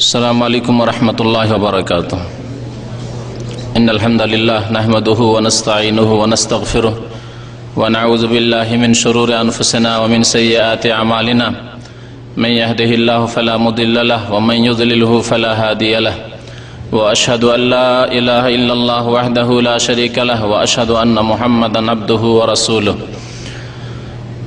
अस्सलामु अलैकुम वरहमतुल्लाहि वबरकातुह। इन्नल हम्दुलिल्लाह नहमदुहु व नस्तईनुहु व नस्तगफिरुह व नऊज़ु बिल्लाहि मिन शुरूरि अनफुसिना व मिन सय्यिआति अमालिना। मन यहदिहिल्लाहु फला मुदिल्ल लहु व मन युद्लिलहु फला हादिय लहु व अशहदु अन ला इलाहा इल्लल्लाहु वहदहु ला शरीका लहु व अशहदु अन्ना मुहम्मदन अब्दुहु व रसूलुहु।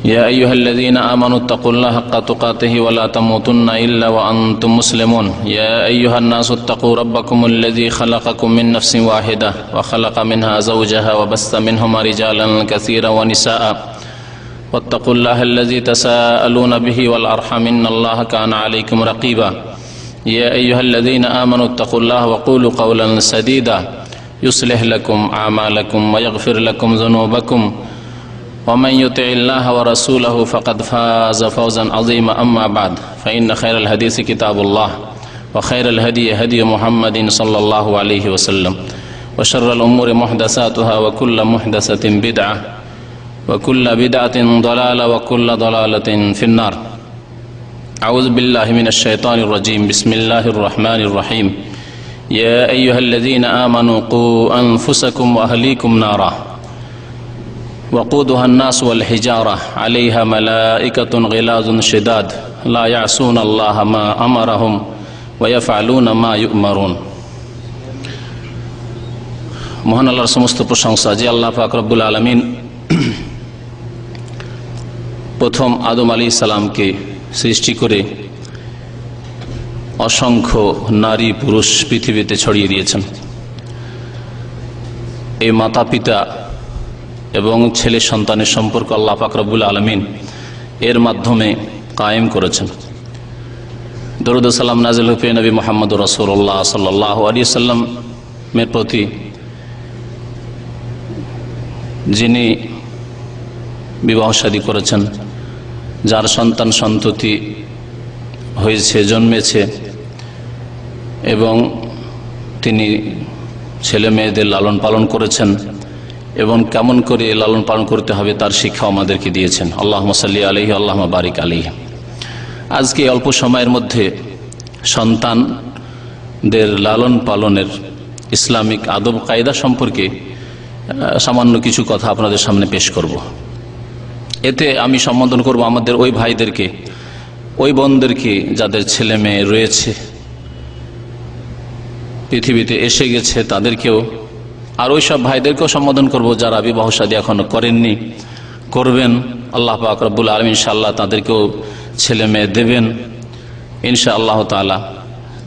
या अय्युहल्लज़ीना आमनु तक़ुल्लाह हक़्क़ तुक़ातिहि व ला तमूतुन्ना इल्ला व अंतुम मुस्लिमून। या अय्युहन्नासु इत्तक़ू रब्बकुमुल्लज़ी ख़लक़कुम मिन नफ़्सिन वाहिदा व ख़लक़ मिन्हा ज़ौजहा व बस्स मिन्हुमा रिजालन कसीरन व निसाअ वत्तक़ुल्लाहल्लज़ी तसाअलून बिही वल अर्हम इन्नल्लाहा काना अलैकुम रक़ीबा। या अय्युहल्लज़ीना आमनु इत्तक़ुल्लाह व क़ूलू क़ौलन सदीदा युस्लिह लकुम अअमालकुम व यग़फ़िर लकुम ज़ुनूबकुम वमन युतिइल्लाह व रसूलहु फ़क़द फ़ाज़ फ़ौज़न अज़ीमा। अम्मा बाद फ़इन्न ख़ैरल हदीस किताबुल्लाह व ख़ैरल हदी हदी मुहम्मदिन सल्लल्लाहु अलैहि वसल्लम व शर्रल उमूरि मुहदसातुहा व कुल्लु मुहदसतिन बिदअह व कुल्लु बिदअतिन दलाला व कुल्लु दलालतिन फिन्नार। अऊज़ु बिल्लाहि मिनश शैतानिर रजीम। बिस्मिल्लाहिर रहमानिर रहीम। या अय्युहल्लज़ीना आमनू क़ू अनफुसकुम व अहलीकुम नारा वक़ूदुहा अन्नास वल हिजारा अलैहा मलाइकतुन ग़िलाज़ुन शिदाद ला यअसूना अल्लाह मा अमरहुम व यफ़अलूना मा युअमरून। মহান আল্লাহর সমস্ত প্রশংসা যে আল্লাহ পাক রব্বুল আলামিন প্রথম আদম আলাইহিস সালামকে সৃষ্টি করে অসংখ্য নারী পুরুষ পৃথিবীতে ছড়িয়ে দিয়েছেন। এই মাতা পিতা এবং ছেলে সন্তানের সম্পর্ক আল্লাহ পাক রব্বুল আলামিন এর মাধ্যমে কায়েম করেছেন। দরুদ ও সালাম নাযিল হোক নবী মুহাম্মদ রাসূলুল্লাহ সাল্লাল্লাহু আলাইহি ওয়াসাল্লামের প্রতি, যিনি বিবাহ শাদী করেছেন, যার সন্তান সন্ততি হয়েছে, জন্মেছে, এবং তিনি ছেলে মেয়েদের লালন পালন করেছেন এবং কেমন করে লালন পালন করতে হবে তার শিক্ষা আমাদেরকে দিয়েছেন। আল্লাহুম্মা সাল্লি আলাইহি আল্লাহুম্মা বারিক আলাইহি। আজকে অল্প সময়ের মধ্যে সন্তানদের লালন পালনের ইসলামিক আদব কায়দা সম্পর্কে সামান্য কিছু কথা আপনাদের সামনে পেশ করব। এতে আমি সম্বোধন করব আমাদের ওই ভাইদেরকে, ওই বোনদেরকে যাদের ছেলে মেয়ে রয়েছে, পৃথিবীতে এসে গেছে তাদেরকেও, আর ওই সব ভাইদেরকেও সম্বোধন করব যারা বিবাহ শাদী এখনো করেননি, করবেন। আল্লাহ পাক রব্বুল আলামিন ইনশাআল্লাহ তাদেরকেও ছেলে মেয়ে দেবেন ইনশাআল্লাহ তাআলা,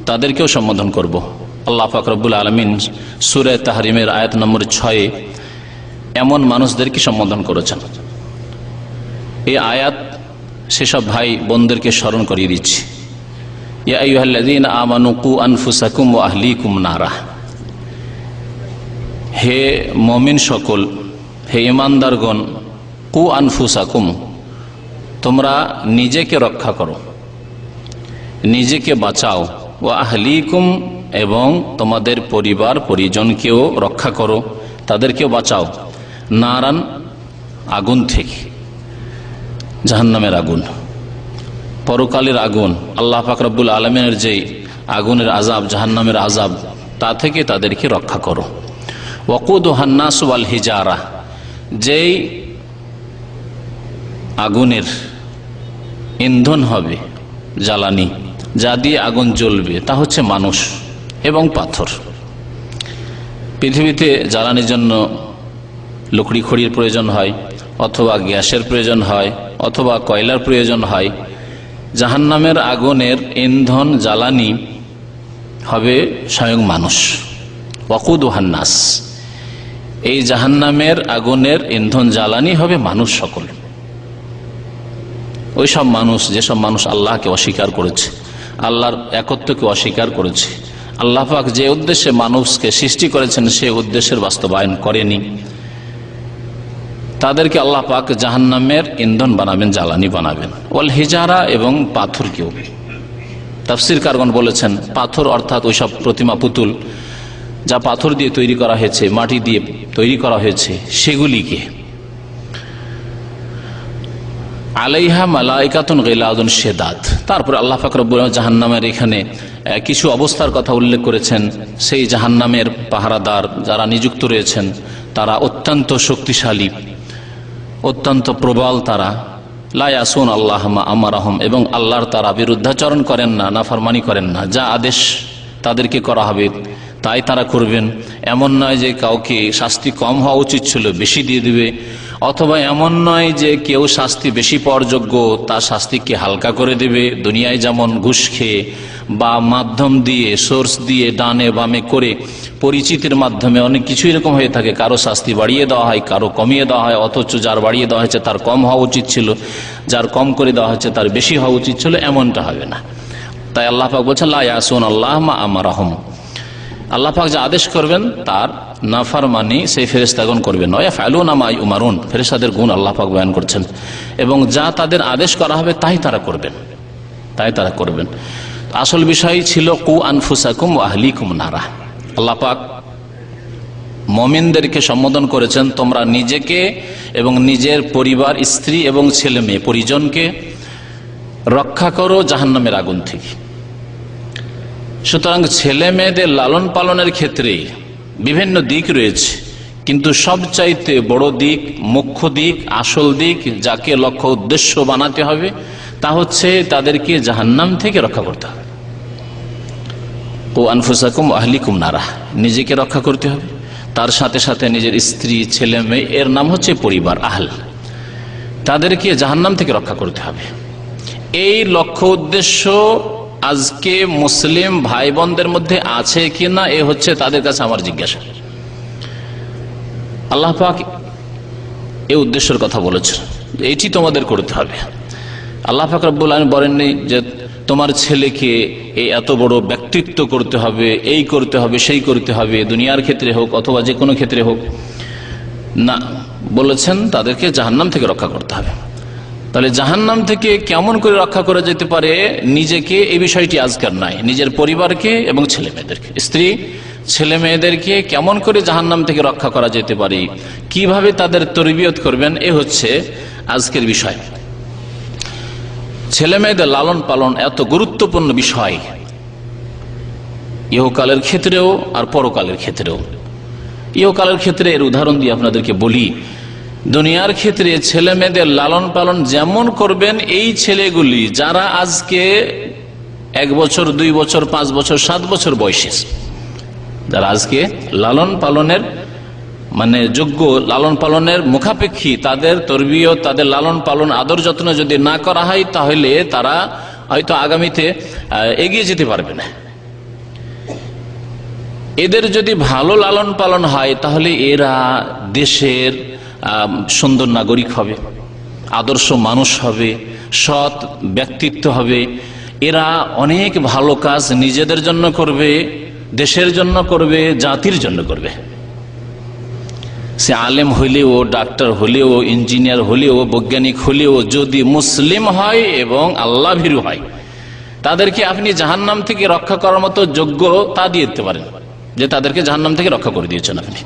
তাদেরকেও সম্বোধন করব। আল্লাহ পাক রব্বুল আলামিন সূরা তাহরিমের আয়াত নম্বর 6 এমন মানুষদেরকে সম্বোধন করেছেন। এই আয়াত সেসব ভাই বোনদেরকে স্মরণ করিয়ে দিচ্ছি। ইয়া আইয়ুহাল্লাযীনা আমানু কু আনফুসাকুম ওয়া আহলিকুম নারা। হে মুমিন সকল, হে ঈমানদারগণ, কু আনফুসাকুম, তোমরা নিজেকে রক্ষা করো, নিজেকে বাঁচাও, ওয়া আহলিকুম, এবং তোমাদের পরিবার পরিজনকেও রক্ষা করো, তাদেরকেও বাঁচাও, নারান, আগুন থেকে, জাহান্নামের আগুন, পরকালের আগুন, আল্লাহ পাক রব্বুল আলামিনের যে আগুনের আযাব, জাহান্নামের আযাব, তা থেকে তাদেরকে রক্ষা করো। ওয়াকুদুহা আন-নাস ওয়াল হিজারা, যেই আগুনের ইন্ধন হবে, জ্বালানি, যা দিয়ে আগুন জ্বলবে, তা হচ্ছে মানুষ এবং পাথর। পৃথিবীতে জ্বালানির জন্য লকড়ি খড়ির প্রয়োজন হয়, অথবা গ্যাসের প্রয়োজন হয়, অথবা কয়লার প্রয়োজন হয়। জাহান্নামের আগুনের ইন্ধন, জ্বালানি হবে স্বয়ং মানুষ। ওয়াকুদুহা আন-নাস, এই জাহান্নামের আগুনের ইন্ধন, জ্বালানি হবে মানুষ সকল। ওই সব মানুষ, যেসব মানুষ আল্লাহকে অস্বীকার করেছে, আল্লাহর একত্বকে অস্বীকার করেছে, আল্লাহ পাক যে উদ্দেশ্যে মানুষকে সৃষ্টি করেছেন সে উদ্দেশ্যের বাস্তবায়ন করেনি, তাদেরকে আল্লাহ পাক জাহান্নামের ইন্ধন বানাবেন, জ্বালানি বানাবেন। ওয়াল হিজারা, এবং পাথরকেও। তাফসীরকারগণ বলেছেন পাথর অর্থাৎ ওই সব প্রতিমা, পুতুল, যা পাথর দিয়ে তৈরি করা হয়েছে, মাটি দিয়ে তৈরি করা হয়েছে, সেগুলিকে। আলাইহা মালাইকাতুন গিলাদুন শিদাদ। তারপরে আল্লাহ পাক রব্বুল আলামিন জাহান্নামের এখানে কিছু অবস্থার কথা উল্লেখ করেছেন। সেই জাহান্নামের পাহারাদার যারা নিযুক্ত রয়েছেন তারা অত্যন্ত শক্তিশালী, অত্যন্ত প্রবল। তারা লা ইয়াসুন আল্লাহ মা আমারাহুম, এবং আল্লাহর তারা বিরুদ্ধাচরণ করেন না, নাফরমানি করেন না। যা আদেশ তাদেরকে করা হবে তাই তারা করবেন। এমন নয় যে কাউকে শাস্তি কম হওয়া উচিত ছিল বেশি দিয়ে দিবে, অথবা এমন নয় যে কেউ শাস্তি বেশি পাওয়ার যোগ্য তার শাস্তিকে হালকা করে দেবে। দুনিয়ায় যেমন ঘুষ খেয়ে বা মাধ্যম দিয়ে, সোর্স দিয়ে, ডানে বামে করে, পরিচিতির মাধ্যমে অনেক কিছু এরকম হয়ে থাকে। কারো শাস্তি বাড়িয়ে দেওয়া হয়, কারো কমিয়ে দেওয়া হয়, অথচ যার বাড়িয়ে দেওয়া হয়েছে তার কম হওয়া উচিত ছিল, যার কম করে দেওয়া হয়েছে তার বেশি হওয়া উচিত ছিল, এমনটা হবে না। তাই আল্লাহ পাক বলছেন লা ইয়াসুন আল্লাহ মা আমারাহুম, আল্লাহ পাক যা আদেশ করবেন তার নাফরমানি সেই ফেরেশতাগণ করবেন। ওয়া ফালুনা মা ইউমারুন, ফেরেশতাদের গুণ আল্লাহ পাক বয়ান করছেন, এবং যা তাদের আদেশ করা হবে তাই তারা করবেন, তাই তারা করবেন। আসল বিষয় ছিল কু আনফুসাকুম ওয়া আহলিকুম নারা। আল্লাহ পাক মুমিনদেরকে সম্বোধন করেছেন তোমরা নিজেকে এবং নিজের পরিবার, স্ত্রী এবং ছেলে মেয়ে পরিজনকে রক্ষা করো জাহান্নামের আগুন থেকে। সুতরাং ছেলে মেয়েদের লালন পালনের ক্ষেত্রে বিভিন্ন দিক রয়েছে, কিন্তু সবচাইতে বড় দিক, মুখ্য দিক, আসল দিক, যাকে লক্ষ্য উদ্দেশ্য বানাতে হবে তা হচ্ছে তাদেরকে জাহান্নাম থেকে রক্ষা করতে হবে। ও আনফুসাকুম আহলিকুম নারা, নিজেকে রক্ষা করতে হবে, তার সাথে সাথে নিজের স্ত্রী, ছেলে মেয়ে, এর নাম হচ্ছে পরিবার, আহল, তাদেরকে জাহান্নাম থেকে রক্ষা করতে হবে। এই লক্ষ্য উদ্দেশ্য আজকে মুসলিম ভাই বোনদের মধ্যে আছে কিনা, এ হচ্ছে তাদের কাছে আমার জিজ্ঞাসা। আল্লাহ পাক এই উদ্দেশ্যের কথা বলেছেন, এটি তোমাদের করতে হবে। আল্লাহ পাক রব্বুল আলামিন বলেননি যে তোমার ছেলেকে এই এত বড় ব্যক্তিত্ব করতে হবে, এই করতে হবে, সেই করতে হবে, দুনিয়ার ক্ষেত্রে হোক অথবা যে কোনো ক্ষেত্রে হোক না, বলেছেন তাদেরকে জাহান্নাম থেকে রক্ষা করতে হবে। তাহলে জাহান্নাম থেকে কেমন করে রক্ষা করা যেতে পারে নিজেকে, এই বিষয়টি আজকের নাই। নিজের পরিবারকে এবং ছেলে মেয়েদেরকে, স্ত্রী ছেলে মেয়েদেরকে কেমন করে জাহান্নাম থেকে রক্ষা করা যেতে পারে, কিভাবে তাদের তরবিয়ত করবেন, এ হচ্ছে আজকের বিষয়। ছেলে মেয়েদের লালন পালন এত গুরুত্বপূর্ণ বিষয়, ইহকালের ক্ষেত্রেও আর পরকালের ক্ষেত্রেও। ইহকালের ক্ষেত্রে এর উদাহরণ দিয়ে আপনাদেরকে বলি, দুনিয়ার ক্ষেত্রে ছেলে মেয়েদের লালন পালন যেমন করবেন, এই ছেলেগুলি যারা আজকে 1 বছর, 2 বছর, 5 বছর, 7 বছর বয়সে, যারা আজকে লালন পালনের যোগ্য, লালন পালনের মুখাপেক্ষী, তাদের তরবিয়ত, তাদের লালন পালন, আদর যত্ন যদি না করা হয় তাহলে তারা হয়তো আগামীতে এগিয়ে যেতে পারবে না। এদের যদি ভালো লালন পালন হয় তাহলে এরা দেশের সুন্দর নাগরিক হবে, আদর্শ মানুষ হবে, সৎ ব্যক্তিত্ব হবে। এরা অনেক ভালো কাজ নিজেদের জন্য করবে, দেশের জন্য করবে, জাতির জন্য করবে। সে আলেম হইলেও, ডাক্তার হলেও, ইঞ্জিনিয়ার হলেও, বৈজ্ঞানিক হলেও যদি মুসলিম হয় এবং আল্লাহ ভীরু হয়, তাদেরকে আপনি জাহান্নাম থেকে রক্ষা করার মতো যোগ্যতা দিয়ে দিতে পারেন, যে তাদেরকে জাহান্নাম থেকে রক্ষা করে দিয়েছেন আপনি,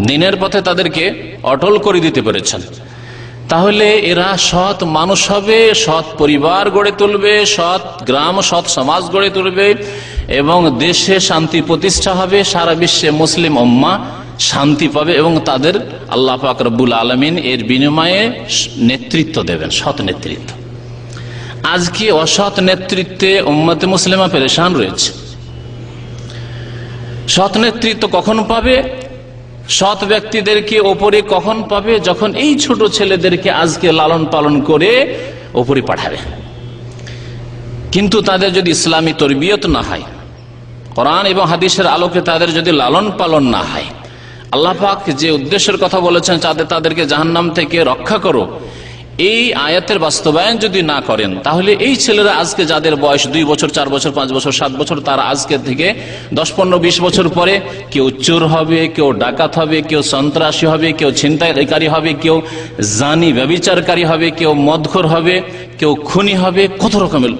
দিনের পথে তাদেরকে অটল করে দিতে পেরেছেন। তাহলে এরা সৎ মানুষ হবে, সৎ পরিবার গড়ে তুলবে, সৎ গ্রাম, সৎ সমাজ গড়ে তুলবে, এবং দেশে শান্তি প্রতিষ্ঠা হবে, সারা বিশ্বে মুসলিম উম্মাহ শান্তি পাবে, এবং তাদের আল্লাহ পাক রব্বুল আলামিন এর বিনিময়ে নেতৃত্ব দেবেন, সৎ নেতৃত্ব। আজকে অসৎ নেতৃত্বে উম্মতে মুসলিমা পেরেশান রয়েছে। সৎ নেতৃত্ব কখন পাবে, সৎ ব্যক্তিদেরকে ওপরে কখন পাবে, যখন এই ছোট ছেলেদেরকে আজকে লালন পালন করে ওপরে পাঠাবে। কিন্তু তাদের যদি ইসলামী তরবিয়ত না হয়, কোরআন এবং হাদিসের আলোকে তাদের যদি লালন পালন না হয়, আল্লাহ পাক যে উদ্দেশ্যের কথা বলেছেন তাদেরকে জাহান্নাম থেকে রক্ষা করো, এই আয়াতের বাস্তবায়ন যদি না করেন, তাহলে এই ছেলেরা আজকে যাদের বয়স 2 বছর, 4 বছর, 5 বছর, 7 বছর, তারা আজকে থেকে 10, 15, 20 বছর পরে কেউ চোর হবে, কেউ ডাকাত হবে, কেউ সন্ত্রাসী হবে, কেউ ছিনতাইকারী হবে, কেউ জানি ব্যভিচারকারী হবে, কেউ মদখোর হবে, কেউ খুনি হবে, কত রকমের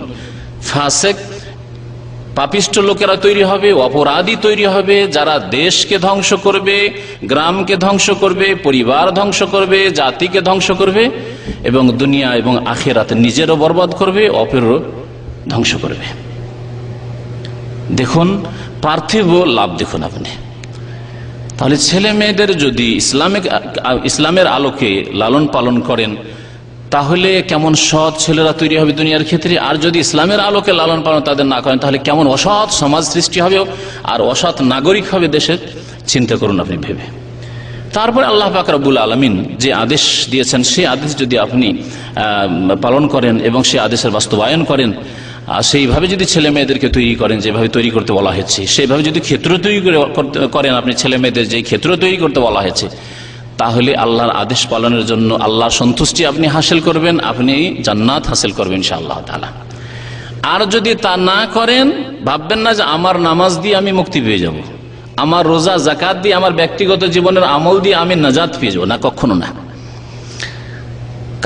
ফাসেক পাপিষ্ট লোকেরা তৈরি হবে, অপরাধী তৈরি হবে, যারা দেশকে ধ্বংস করবে, গ্রামকে ধ্বংস করবে, পরিবার ধ্বংস করবে, জাতিকে ধ্বংস করবে। এবং দুনিয়া এবং আখিরাতে নিজেরও বরবাদ করবে, অপরেরও ধ্বংস করবে। দেখুন পার্থিব লাভ দেখুন আপনি। তাহলে ছেলে মেয়েদের যদি ইসলামের আলোকে লালন পালন করেন তাহলে কেমন সৎ ছেলেরা তৈরি হবে দুনিয়ার ক্ষেত্রে। আর যদি ইসলামের আলোকে লালন পালন তাদের না করেন তাহলে কেমন অসৎ সমাজ সৃষ্টি হবে আর অসৎ নাগরিক হবে দেশের। চিন্তা করুন আপনি ভেবে। তারপরে আল্লাহ পাক রব্বুল আলামিন যে আদেশ দিয়েছেন সেই আদেশ যদি আপনি পালন করেন এবং সেই আদেশের বাস্তবায়ন করেন, সেইভাবে যদি ছেলে মেয়েদেরকে তৈরি করেন যেভাবে তৈরি করতে বলা হয়েছে, সেইভাবে যদি ক্ষেত্র তৈরি করেন আপনি ছেলে মেয়েদের যেই ক্ষেত্র তৈরি করতে বলা হয়েছে, তাহলে আল্লাহর আদেশ পালনের জন্য আল্লাহর সন্তুষ্টি আপনি হাসিল করবেন, আপনি জান্নাত হাসিল করবেন ইনশাআল্লাহ তাআলা। আর যদি তা না করেন, ভাববেন না যে আমার নামাজ দিয়ে আমি মুক্তি পেয়ে যাব, আমার রোজা যাকাত দিয়ে আমার ব্যক্তিগত জীবনের আমল দিয়ে আমি নাজাত পেয়ে যাব, না, কখনো না।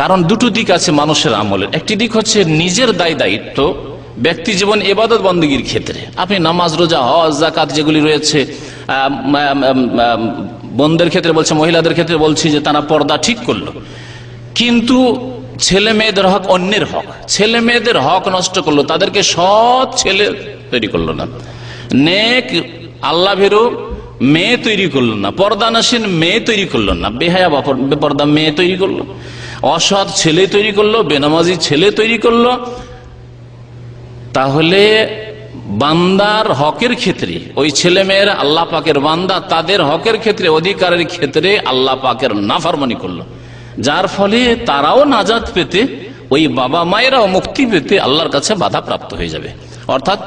কারণ দুটো দিক আছে মানুষের আমলের। একটি দিক হচ্ছে নিজের দায়িত্ব ব্যক্তি জীবন ইবাদত বন্দেগীর ক্ষেত্রে, আপনি নামাজ রোজা হজ যাকাত যেগুলি রয়েছে, বোনদের ক্ষেত্রে বলছে, মহিলাদের ক্ষেত্রে বলছি যে তারা পর্দা ঠিক করলো, কিন্তু ছেলে মেয়েদের হক অন্যের হক, ছেলে মেয়েদের হক নষ্ট করলো, তাদেরকে সৎ ছেলে তৈরি করলো না, নেক আল্লাহ ভীরু মেয়ে তৈরি করলো না, পর্দানাসীন মেয়ে তৈরি করলো না, বেহায়া বেপর্দা মেয়ে তৈরি করলো, অসৎ ছেলে তৈরি করলো, বেনামাজি ছেলে তৈরি করলো। তাহলে বান্দার হকের ক্ষেত্রে ওই ছেলে মেয়েরা আল্লাহ পাকের বান্দা, তাদের হকের ক্ষেত্রে অধিকারের ক্ষেত্রে আল্লাহ পাকের নাফরমানি করলো, যার ফলে তারাও নাজাত পেতে, ওই বাবা মায়েরাও মুক্তি পেতে আল্লাহর কাছে বাধা প্রাপ্ত হয়ে যাবে। অর্থাৎ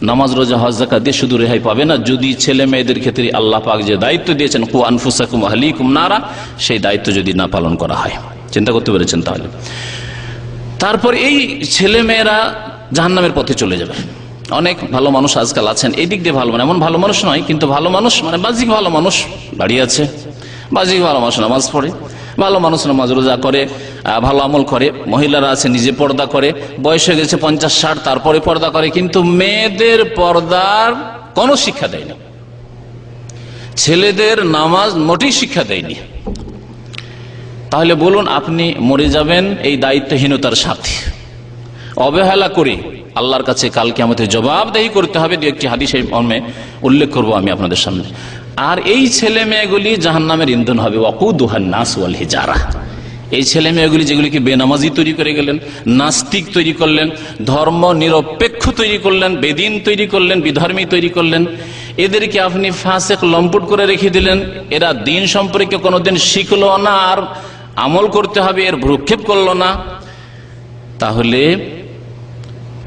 নামাজ রোজা হজ যাকাত দিয়ে শুধু রেহাই পাবে না, যদি ছেলে মেয়েদের ক্ষেত্রে আল্লাহ পাক যে দায়িত্ব দিয়েছেন কু আনফুসাকুম আহলিকুম নারা, সেই দায়িত্ব যদি না পালন করা হয়, চিন্তা করতে পেরেছেন তাহলে। তারপর এই ছেলে মেয়েরা জাহান্নামের পথে চলে যাবে। অনেক ভালো মানুষ আজকাল আছেন এই দিক দিয়ে ভালো, মানে এমন ভালো মানুষ নয়, কিন্তু ভালো মানুষ মানে বাহ্যিক ভালো মানুষ, বাড়ি আছে, বাহ্যিক ভালো মানুষ নামাজ পড়ে, ভালো মানুষ নামাজ রোজা করে, ভালো আমল করে, মহিলারা আছে নিজে পর্দা করে, বয়স হয়ে গেছে 50-60 তারপরে পর্দা করে, কিন্তু মেয়েদের পর্দার কোনো শিক্ষা দেয়নি, ছেলেদের নামাজ মোটেই শিক্ষা দেয়নি। তাহলে বলুন আপনি মরে যাবেন এই দায়িত্বহীনতার সাথে, অবহেলা করে আল্লাহর কাছে কাল কিয়ামতে জবাবদেহি করতে হবে। দু একটি হাদিস এই মর্মে উল্লেখ করব আমি আপনাদের সামনে। আর এই ছেলে মেয়েগুলি জাহান্নামের ইন্ধন হবে, ওয়াকুদুহান নাস ওয়াল হিজারা। এই ছেলে মেয়েগুলি যেগুলিকে বেনামাজি তৈরি করে গেলেন, নাস্তিক তৈরি করলেন, ধর্ম নিরপেক্ষ তৈরি করলেন, বেদিন তৈরি করলেন, বিধর্মী তৈরি করলেন, এদেরকে আপনি ফাসেক লম্পট করে রেখে দিলেন, এরা দিন সম্পর্কে কোনোদিন শিখলো না, আর আমল করতে হবে এর ভ্রুক্ষেপ করলো না, তাহলে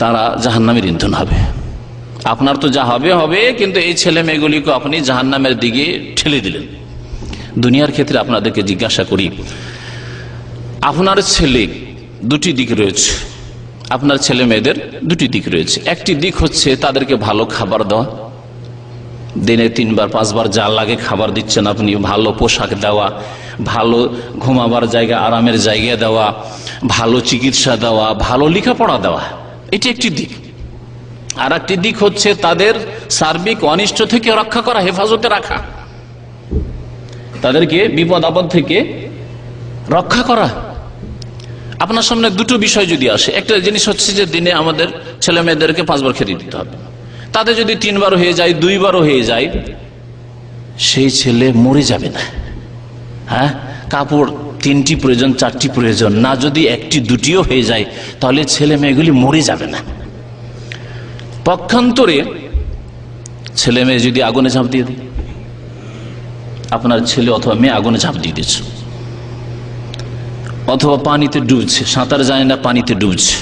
তারা জাহান্নামের ইন্ধন হবে। আপনার তো যা হবে হবে, কিন্তু এই ছেলে মেয়েগুলিকে আপনি জাহান্নামের দিকে ঠেলে দিলেন। দুনিয়ার ক্ষেত্রে আপনাদেরকে জিজ্ঞাসা করি, আপনার ছেলে দুটি দিক রয়েছে, আপনার ছেলে মেয়েদের দুটি দিক রয়েছে। একটি দিক হচ্ছে তাদেরকে ভালো খাবার দেওয়া, দিনে 3 বার 5 বার যা লাগে খাবার দিচ্ছেন আপনি, ভালো পোশাক দেওয়া, ভালো ঘুমাবার জায়গা আরামের জায়গা দেওয়া, ভালো চিকিৎসা দেওয়া, ভালো লেখাপড়া দেওয়া, এটি একটি দিক। আর একটি দিক হচ্ছে তাদের সার্বিক অনিষ্ট থেকে রক্ষা করা, হেফাজতে রাখা, তাদেরকে বিপদ আপদ থেকে রক্ষা করা। আপনার সামনে দুটো বিষয় যদি আসে, একটা জিনিস হচ্ছে যে দিনে আমাদের ছেলে মেয়েদেরকে 5 বার খেতে দিতে হবে, তাদের যদি 3 বার হয়ে যায়, 2 বারও হয়ে যায়, সেই ছেলে মরে যাবে না। হ্যাঁ, কাপড় 3টি প্রয়োজন, 4টি প্রয়োজন না, যদি 1টি 2টিও হয়ে যায় তাহলে ছেলে মেয়েগুলি মরে যাবে না। পক্ষান্তরে ছেলে মেয়ে যদি আগুনে ঝাঁপ দিয়ে দেয়, আপনার ছেলে অথবা মেয়ে আগুনে ঝাঁপ দিয়ে দিচ্ছে, অথবা পানিতে ডুবছে, সাঁতার জানে না, পানিতে ডুবছে,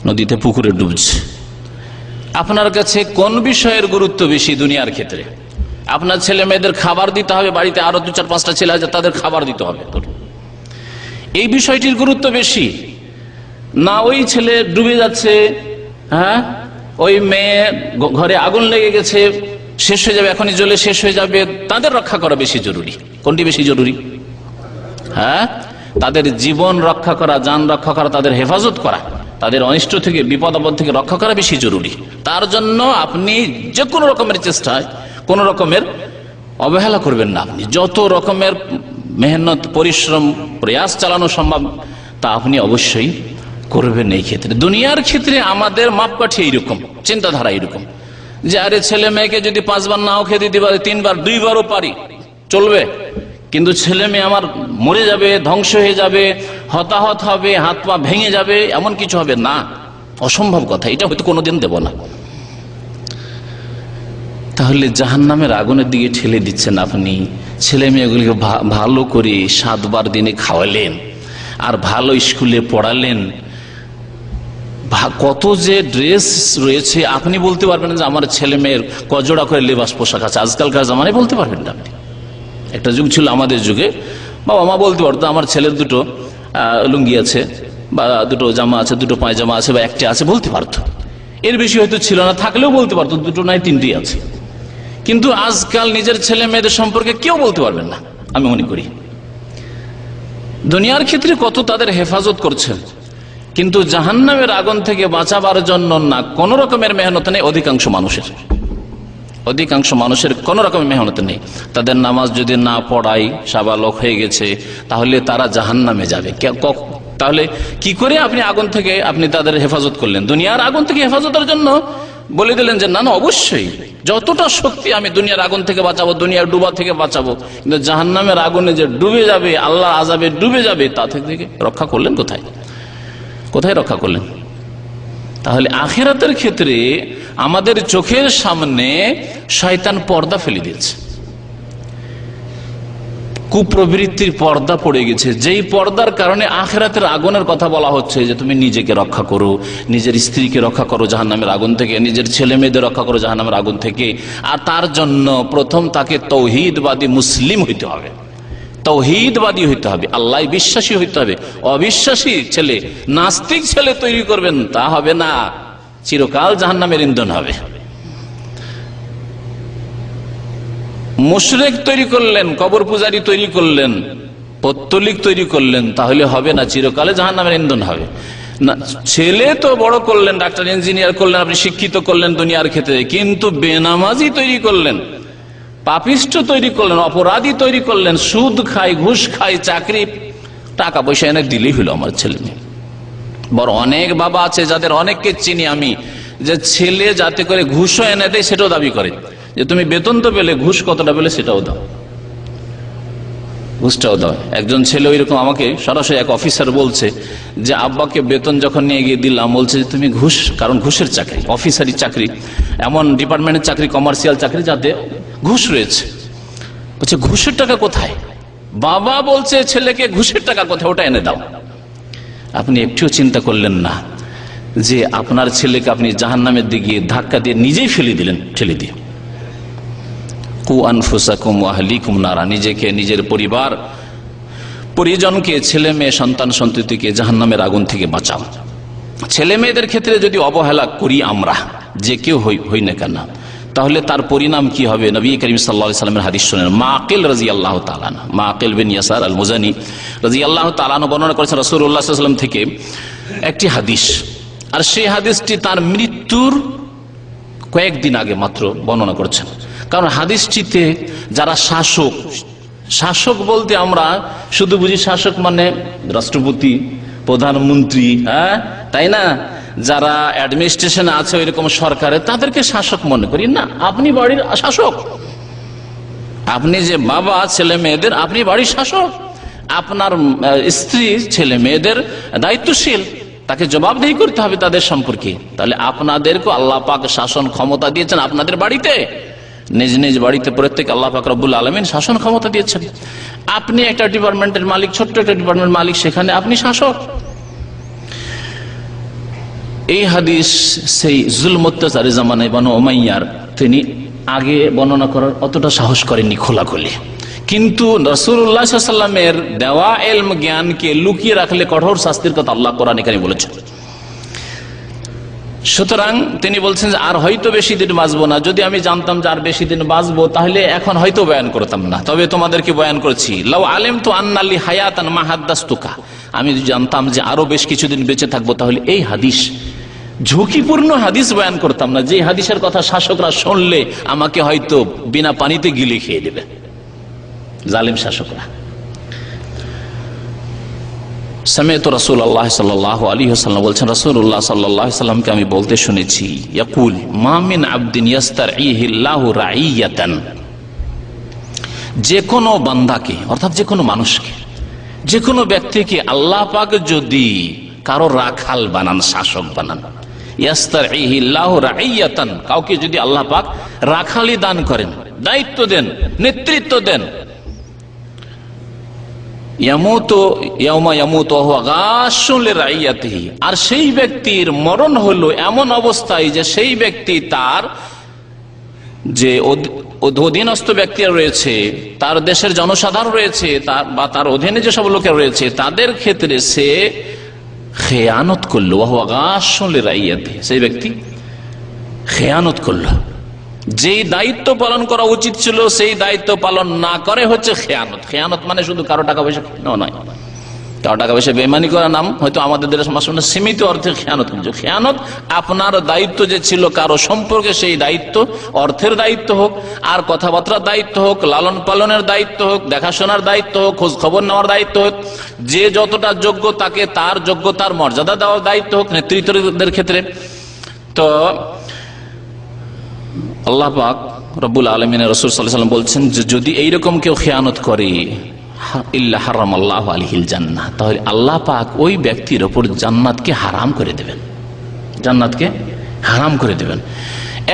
নদীতে পুকুরে ডুবছে, আপনার কাছে কোন বিষয়ের গুরুত্ব বেশি দুনিয়ার ক্ষেত্রে? আপনার ছেলে মেয়েদের খাবার দিতে হবে, বাড়িতে আরো 2-4-5টা ছেলে আছে তাদের খাবার দিতে হবে, এই বিষয়টির গুরুত্ব বেশি না ওই ছেলে ডুবে যাচ্ছে, হ্যাঁ, ওই মেয়ে ঘরে আগুন লেগে গেছে, শেষ হয়ে যাবে, এখনই জ্বলে শেষ হয়ে যাবে, তাদের রক্ষা করা বেশি জরুরি? কোনটি বেশি জরুরি? হ্যাঁ, তাদের জীবন রক্ষা করা, জান রক্ষা করা, তাদের হেফাজত করা, তাদের অনিষ্ট থেকে বিপদ আপদ থেকে রক্ষা করা বেশি জরুরি। তার জন্য আপনি যে কোনো রকমের চেষ্টায় কোন রকমের অবহেলা করবেন না। আপনি যত রকমের মেহনত, পরিশ্রম, প্রয়াস চালানো সম্ভব, তা আপনি অবশ্যই করবেন। এই ক্ষেত্রে দুনিয়ার ক্ষেত্রে আমাদের মাপকাঠি এইরকম, চিন্তাধারা এইরকম যে আরে ছেলে মেয়েকে যদি 5 বার নাও খেতে দিতে পারে, 3 বার 2 বারও পারি চলবে, কিন্তু ছেলে মেয়ে আমার মরে যাবে, ধ্বংস হয়ে যাবে, হতাহত হবে, হাত পা ভেঙে যাবে, এমন কিছু হবে না, অসম্ভব কথা, এটা হয়তো কোনোদিন দেব না। তাহলে জাহান্নামের আগুনের দিকে ঠেলে দিচ্ছেন আপনি। ছেলে মেয়েগুলিকে ভালো করে 7 বার দিনে খাওয়ালেন, আর ভালো স্কুলে পড়ালেন, কত যে ড্রেস রয়েছে, আপনি বলতে পারবেন যে আমার ছেলে মেয়ের কজোড়া করে লেবাস পোশাক আছে, আজকালকার জামানায় বলতে পারবেন না আপনি। একটা যুগ ছিল আমাদের যুগে, বাবা মা বলতে পারতো আমার ছেলের 2টো লুঙ্গি আছে, বা 2টো জামা আছে, 2টো পায়জামা আছে, বা 1টা আছে, বলতে পারতো। এর বেশি হয়তো ছিল না, থাকলেও বলতে পারতো 2টো নাই 3টি আছে। কিন্তু আজকাল নিজের ছেলে মেয়েদের সম্পর্কে কেউ বলতে পারবেন না, আমি মনে করি। দুনিয়ার ক্ষেত্রে কত তাদের হেফাজত করছেন, কিন্তু জাহান্নামের আগুন থেকে বাঁচাবার জন্য না কোন রকমের মেহনত নেই অধিকাংশ মানুষের কোন রকমের মেহনত নেই। তাদের নামাজ যদি না পড়াই, সাবালক হয়ে গেছে, তাহলে তারা জাহান্নামে যাবে। তাহলে কি করে আপনি আগুন থেকে আপনি তাদের হেফাজত করলেন? দুনিয়ার আগুন থেকে হেফাজতের জন্য বলে দিলেন যে না না, অবশ্যই যতটা শক্তি আমি দুনিয়ার আগুন থেকে বাঁচাবো, দুনিয়ার ডুবা থেকে বাঁচাবো, কিন্তু জাহান্নামের আগুনে যে ডুবে যাবে, আল্লাহ আযাবে ডুবে যাবে, তা থেকে রক্ষা করলেন কোথায় রক্ষা করলেন? তাহলে আখিরাতের ক্ষেত্রে আমাদের চোখের সামনে শয়তান পর্দা ফেলে দিয়েছে, কুপ্রবৃত্তির পর্দা পড়ে গেছে, যেই পর্দার কারণে আখিরাতের আগুনের কথা বলা হচ্ছে যে তুমি নিজেকে রক্ষা করো, নিজের স্ত্রীকে রক্ষা করো জাহান্নামের আগুন থেকে, নিজের ছেলে মেয়েদের রক্ষা করো জাহান্নামের আগুন থেকে। আর তার জন্য প্রথম তাকে তৌহিদবাদী মুসলিম হইতে হবে, তৌহিদবাদী হইতে হবে, আল্লাহ বিশ্বাসী হইতে হবে। অবিশ্বাসী ছেলে, নাস্তিক ছেলে তৈরি করবেন, তা হবে না, চিরকাল জাহান্নামের ইন্ধন হবে। মুশরিক তৈরি করলেন, কবর পূজারী তৈরি করলেন, পত্তলিক তৈরি করলেন, তাহলে হবে না, চিরকালে জাহান্নামের ইন্ধন হবে না। ছেলে তো বড় করলেন, ডাক্তার ইঞ্জিনিয়ার করলেন, আপনি শিক্ষিত করলেন দুনিয়ার ক্ষেত্রে, কিন্তু বেনামাজি তৈরি করলেন, পাপিষ্ঠ তৈরি করলেন, অপরাধী তৈরি করলেন, সুদ খায়, ঘুষ খায়, চাকরি টাকা পয়সা এনে দিলেই হলো আমার ছেলে মেয়ে। বড় অনেক বাবা আছে যাদের অনেককে চিনি আমি, যে ছেলে যাতে করে ঘুষও এনে দেয় সেটাও দাবি করে, যে তুমি বেতন তো পেলে, ঘুষ কতটা পেলে সেটাও দাও, ঘুষটাও দাও। একজন ছেলে ওইরকম আমাকে সরাসরি এক অফিসার বলছে যে আব্বাকে বেতন যখন নিয়ে গিয়ে দিলাম, বলছে যে তুমি ঘুষ, কারণ ঘুষের চাকরি, অফিসারি চাকরি, এমন ডিপার্টমেন্টের চাকরি, কমার্শিয়াল চাকরি যাতে ঘুষ রয়েছে। বলছে ঘুষের টাকা কোথায়? বাবা বলছে ছেলেকে ঘুষের টাকা কোথায়, ওটা এনে দাও। আপনি একটুও চিন্তা করলেন না যে আপনার ছেলেকে আপনি জাহান্নামের দিকে ধাক্কা দিয়ে নিজেই ঠেলে দিয়ে। কু আনফুসাকুম ওয়া আহলিকুম নারা, নিজেকে, নিজের পরিবার পরিজনকে, ছেলে মেয়ে, সন্তান সন্ততিকে জাহান্নামের আগুন থেকে বাঁচাও। ছেলে মেয়েদের ক্ষেত্রে যদি অবহেলা করি আমরা, যে কেউ হই না কেন, তাহলে তার পরিণাম কি হবে? নবী করিম সাল্লাল্লাহু আলাইহি ওয়াসাল্লামের হাদিস শুনেন। মাকিল রাদিয়াল্লাহু তাআলা, মাকিল বিন ইয়াসার আল মুজানি রাদিয়াল্লাহু তাআলা বর্ণনা করেছেন রাসূলুল্লাহ সাল্লাল্লাহু আলাইহি ওয়াসাল্লাম থেকে একটি হাদিস, আর সেই হাদিসটি তার মৃত্যুর কয়েকদিন আগে মাত্র বর্ণনা করছেন। কারণ হাদিসটিতে যারা শাসক বলতে আমরা শুধু বুঝি শাসক মানে রাষ্ট্রপতি, প্রধানমন্ত্রী, হ্যাঁ তাই না, যারা অ্যাডমিনিস্ট্রেশনে আছে ওইরকম সরকারে, তাদেরকে শাসক মনে করি না। আপনি বাড়ির শাসক, আপনি যে বাবা ছেলে মেয়েদের, আপনি বাড়ির শাসক, আপনার স্ত্রী ছেলে মেয়েদের দায়িত্বশীল, তাকে জবাবদিহি করতে হবে তাদের সম্পর্কে। তাহলে আপনাদেরকে আল্লাহ পাক শাসন ক্ষমতা দিয়েছেন আপনাদের বাড়িতে, নিজ নিজ বাড়িতে প্রত্যেক আল্লাহ পাক রব্বুল আলামিন শাসন ক্ষমতা দিয়েছেন। আপনি একটা ডিপার্টমেন্টের মালিক, ছোট্ট একটা ডিপার্টমেন্ট মালিক, সেখানে আপনি শাসক। এই হাদিস সেই জুলম অত্যাচারী জামানায় বানু উমাইয়ার তিনি আগে বর্ণনা করার অতটা সাহস করেননি খোলাখুলি, কিন্তু রাসূলুল্লাহ সাল্লাল্লাহু আলাইহি ওয়াসাল্লামের দেওয়া ইলম জ্ঞানকে লুকিয়ে রাখলে কঠোর শাস্তির কথা আল্লাহ কোরআন এখানে বলেছেন। সুতরাং তিনি বলছেন যে আর হয়তো বেশি দিন বাঁচবো না, যদি আমি জানতাম যে আর বেশি দিন বাঁচবো তাহলে এখন হয়তো বয়ান করতাম না, তবে তোমাদেরকে বয়ান করছি। লাউ আলিমতু আন্নালি হায়াতান মা হাদাসতুকা, আমি যদি জানতাম যে আরো বেশ কিছুদিন বেঁচে থাকবো, তাহলে এই হাদিস, ঝুঁকিপূর্ণ হাদিস বয়ান করতাম না, যে হাদিসের কথা শাসকরা শুনলে আমাকে হয়তো বিনা পানিতে গিলে খেয়ে দেবে, জালিম শাসকরা। সামিআতু রাসূলুল্লাহ সাল্লাল্লাহু আলাইহি ওয়াসাল্লাম বলছেন, রাসূলুল্লাহ সাল্লাল্লাহু আলাইহি ওয়াসাল্লামকে আমি বলতে শুনেছি, ইয়াকুল মা মিন আবদিন ইস্তারঈহিল্লাহু রাঈয়াতান, যে কোনো বান্দাকে অর্থাৎ যে কোনো মানুষকে, যে কোনো ব্যক্তিকে আল্লাহ পাক যদি কারো রাখাল বানান, শাসক বানান, ইস্তারঈহিল্লাহু রাঈয়াতান, কাউকে যদি আল্লাহ পাক রাখালি দান করেন, দায়িত্ব দেন, নেতৃত্ব দেন, আর সেই ব্যক্তির মরণ হলো এমন অবস্থায় যে সেই ব্যক্তি তার যে অধীনস্থ ব্যক্তিরা রয়েছে, তার দেশের জনসাধারণ রয়েছে, তার অধীনে যেসব লোকের রয়েছে, তাদের ক্ষেত্রে সে খেয়ানত করলো, সেই ব্যক্তি খেয়ানত করলো, যেই দায়িত্ব পালন করা উচিত ছিল সেই দায়িত্ব পালন না করে হচ্ছে খেয়ানত। খেয়ানত মানে শুধু কারো টাকা পয়সা নয়, কারো টাকা পয়সা বেইমানি করার নাম হয়তো আমাদের দেশের সমাজে সীমিত অর্থে খেয়ানত। খেয়ানত আপনার দায়িত্ব যে ছিল কারো সম্পর্কে, সেই দায়িত্ব অর্থের দায়িত্ব হোক, আর কথাবার্তার দায়িত্ব হোক, লালন পালনের দায়িত্ব হোক, দেখাশোনার দায়িত্ব হোক, খোঁজ খবর নেওয়ার দায়িত্ব হোক, যে যতটা যোগ্য তাকে তার যোগ্যতার মর্যাদা দেওয়ার দায়িত্ব হোক নেতৃত্বদের ক্ষেত্রে। তো আল্লাহ পাক রব্বুল আলামিন রাসূল সাল্লাল্লাহু আলাইহি ওয়াসাল্লাম বলছেন যে যদি এইরকম কেউ খেয়ানত করে, ইল্লা হারামাল্লাহু আলাইহিল জান্নাহ, তাহলে আল্লাহ পাক ওই ব্যক্তির উপর জান্নাতকে হারাম করে দেবেন, জান্নাতকে হারাম করে দেবেন।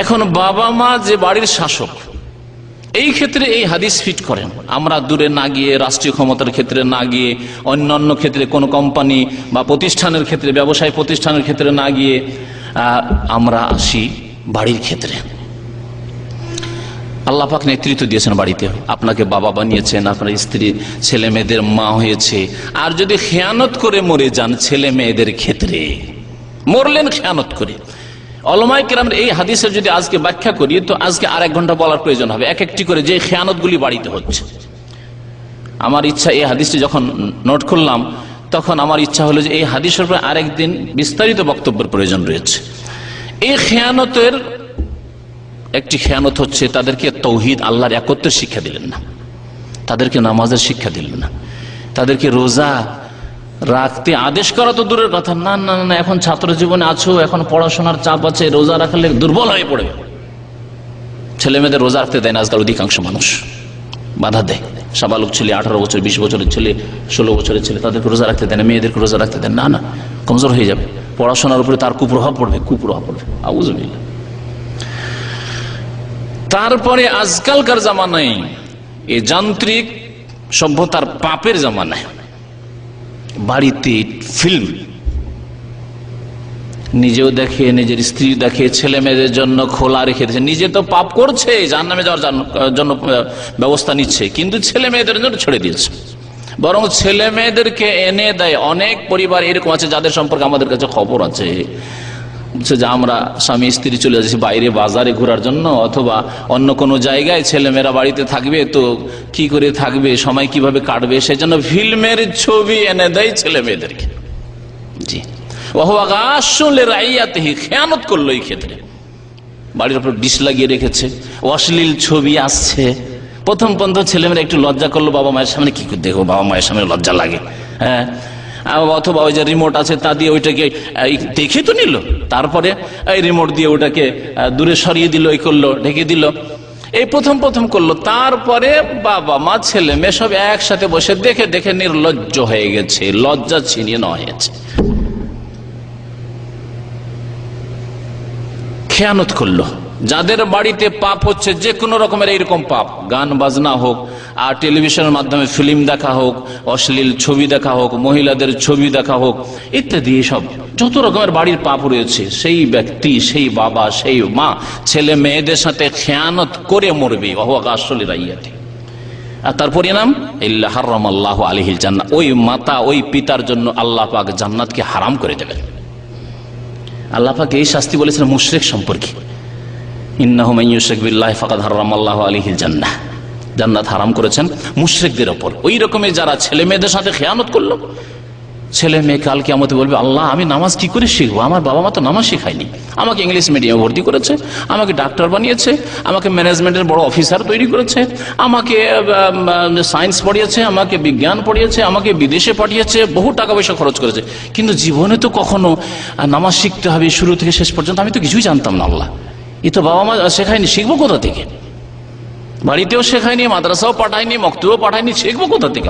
এখন বাবা মা যে বাড়ির শাসক, এই ক্ষেত্রে এই হাদিস ফিট করেন। আমরা দূরে না গিয়ে, রাষ্ট্রীয় ক্ষমতার ক্ষেত্রে না গিয়ে, অন্যান্য ক্ষেত্রে কোনো কোম্পানি বা প্রতিষ্ঠানের ক্ষেত্রে, ব্যবসায় প্রতিষ্ঠানের ক্ষেত্রে না গিয়ে আমরা আসি বাড়ির ক্ষেত্রে। আল্লাহ পাক নেতৃত্ব দিয়েছেন বাড়িতে, আপনাকে বাবা বানিয়েছেন, আপনার স্ত্রী ছেলে মেয়েদের মা হয়েছে, আর যদি খেয়ানত করে মরে যান ছেলে মেয়েদের ক্ষেত্রে, মরলেন খেয়ানত করে, উলামায়ে কেরামের এই হাদিসের যদি আজকে ব্যাখ্যা করি তো আজকে আর 1 ঘন্টা বলার প্রয়োজন হবে, এক একটি করে যে খেয়ানতগুলি বাড়িতে হচ্ছে। আমার ইচ্ছা, এই হাদিসটি যখন নোট করলাম তখন আমার ইচ্ছা হলো যে এই হাদিসের উপর আরেকদিন বিস্তারিত বক্তব্যের প্রয়োজন রয়েছে। এই খেয়ানতের একটি খেয়ানত হচ্ছে তাদেরকে তৌহিদ, আল্লাহর একত্বের শিক্ষা দিলেন না, তাদেরকে নামাজের শিক্ষা দিলেন না, তাদেরকে রোজা রাখতে আদেশ করা তো দূরের কথা, না না না, এখন ছাত্র জীবনে আছো, এখন পড়াশোনার চাপ আছে, রোজা রাখলে দুর্বল হয়ে পড়বে। ছেলে মেয়েদের রোজা রাখতে দেয় না আজকাল অধিকাংশ মানুষ, বাধা দেয়। সাবালক ছেলে, 18 বছর 20 বছরের ছেলে, 16 বছরের ছেলে, তাদেরকে রোজা রাখতে দেয় না, মেয়েদেরকে রোজা রাখতে দেয় না, না কমজোর হয়ে যাবে, পড়াশোনার উপরে তার কুপ্রভাব পড়বে, আউযুবিল্লাহ। তারপরে আজকালকার জামানায়, এই যান্ত্রিক সভ্যতার পাপের জামানায়, বাড়িতে ফিল্ম নিজেও দেখে, নিজের স্ত্রী দেখে, ছেলে মেয়েদের জন্য খোলা রেখে দিয়েছে। নিজে তো পাপ করছে, জাহান্নামে যাওয়ার জন্য ব্যবস্থা নিচ্ছে, কিন্তু ছেলে মেয়েদের জন্য ছেড়ে দিয়েছে। বরং ছেলে মেয়েদেরকে এনে দেয়। অনেক পরিবার এরকম আছে যাদের সম্পর্কে আমাদের কাছে খবর আছে, যে আমরা স্বামী স্ত্রী চলে যাচ্ছি বাইরে বাজারে ঘোরার জন্য অথবা অন্য কোনো জায়গায়, ছেলেমেয়েরা বাড়িতে থাকবে, তো কি করে থাকবে, সময় কিভাবে কাটবে, সেজন্য ফিল্মের ছবি এনে দেয় ছেলে মেয়েদেরকে। জি, খেয়ানত করলো এই ক্ষেত্রে, বাড়ির উপর ডিশ লাগিয়ে রেখেছে, অশ্লীল ছবি আসছে। প্রথম ছেলেমেয়েরা একটু লজ্জা করলো, বাবা মায়ের সামনে কি করে দেখো, বাবা মায়ের সামনে লজ্জা লাগে, হ্যাঁ, অথবা ওই যে রিমোট আছে তা দিয়ে ওইটাকে দেখে তো নিল, তারপরে এই রিমোট দিয়ে ওটাকে দূরে সরিয়ে দিল, এই করলো, ঢেকে দিল, এই প্রথম করলো। তারপরে বাবা মা ছেলে মেয়ে সব একসাথে বসে দেখে দেখে নির্লজ্জ হয়ে গেছে, লজ্জা ছিনিয়ে নেওয়া হয়েছে, খেয়ানত করলো। যাদের বাড়িতে পাপ হচ্ছে, যে কোনো রকমের এইরকম পাপ, গান বাজনা হোক, আর টেলিভিশনের মাধ্যমে ফিল্ম দেখা হোক, অশ্লীল ছবি দেখা হোক, মহিলাদের ছবি দেখা হোক, ইত্যাদি সব যত রকমের বাড়ির পাপ রয়েছে, সেই ব্যক্তি, সেই বাবা, সেই মা ছেলে মেয়েদের সাথে খেয়ানত করে মরবে। আর তার পরিণাম ইল্লা হারামাল্লাহু আলাইহিল জান্নাহ, ওই মাতা, ওই পিতার জন্য আল্লাহ পাক জান্নাতকে হারাম করে দেবেন। আল্লাহ পাক এই শাস্তি বলেছেন মুশরিক সম্পর্কে, ইন্নাহু মান ইউশরিক বিল্লাহি ফাকাদ হারামাল্লাহু আলাইহিল জান্নাহ, জান্নাত হারাম করেছেন মুশরিকদের উপর। ওই রকমের যারা ছেলে মেয়েদের সাথে খেয়ানত করলো, ছেলে মেয়ে কাল কিয়ামতে বলবে, আল্লাহ আমি নামাজ কি করে শিখবো, আমার বাবা মা তো নামাজ শেখায়নি, আমাকে ইংলিশ মিডিয়ামে ভর্তি করেছে, আমাকে ডাক্তার বানিয়েছে, আমাকে ম্যানেজমেন্টের বড় অফিসার তৈরি করেছে, আমাকে সায়েন্স পড়িয়েছে, আমাকে বিজ্ঞান পড়িয়েছে, আমাকে বিদেশে পাঠিয়েছে, বহু টাকা পয়সা খরচ করেছে, কিন্তু জীবনে তো কখনো নামাজ শিখতে হবে শুরু থেকে শেষ পর্যন্ত আমি তো কিছুই জানতাম না। আল্লাহ এ তো বাবা মা শেখায়নি, শিখবো কোথা থেকে? বাড়িতেও শেখায়নি, মাদ্রাসাও পাঠায়নি, মক্তবেও পাঠায়নি, শিখবো কোথা থেকে?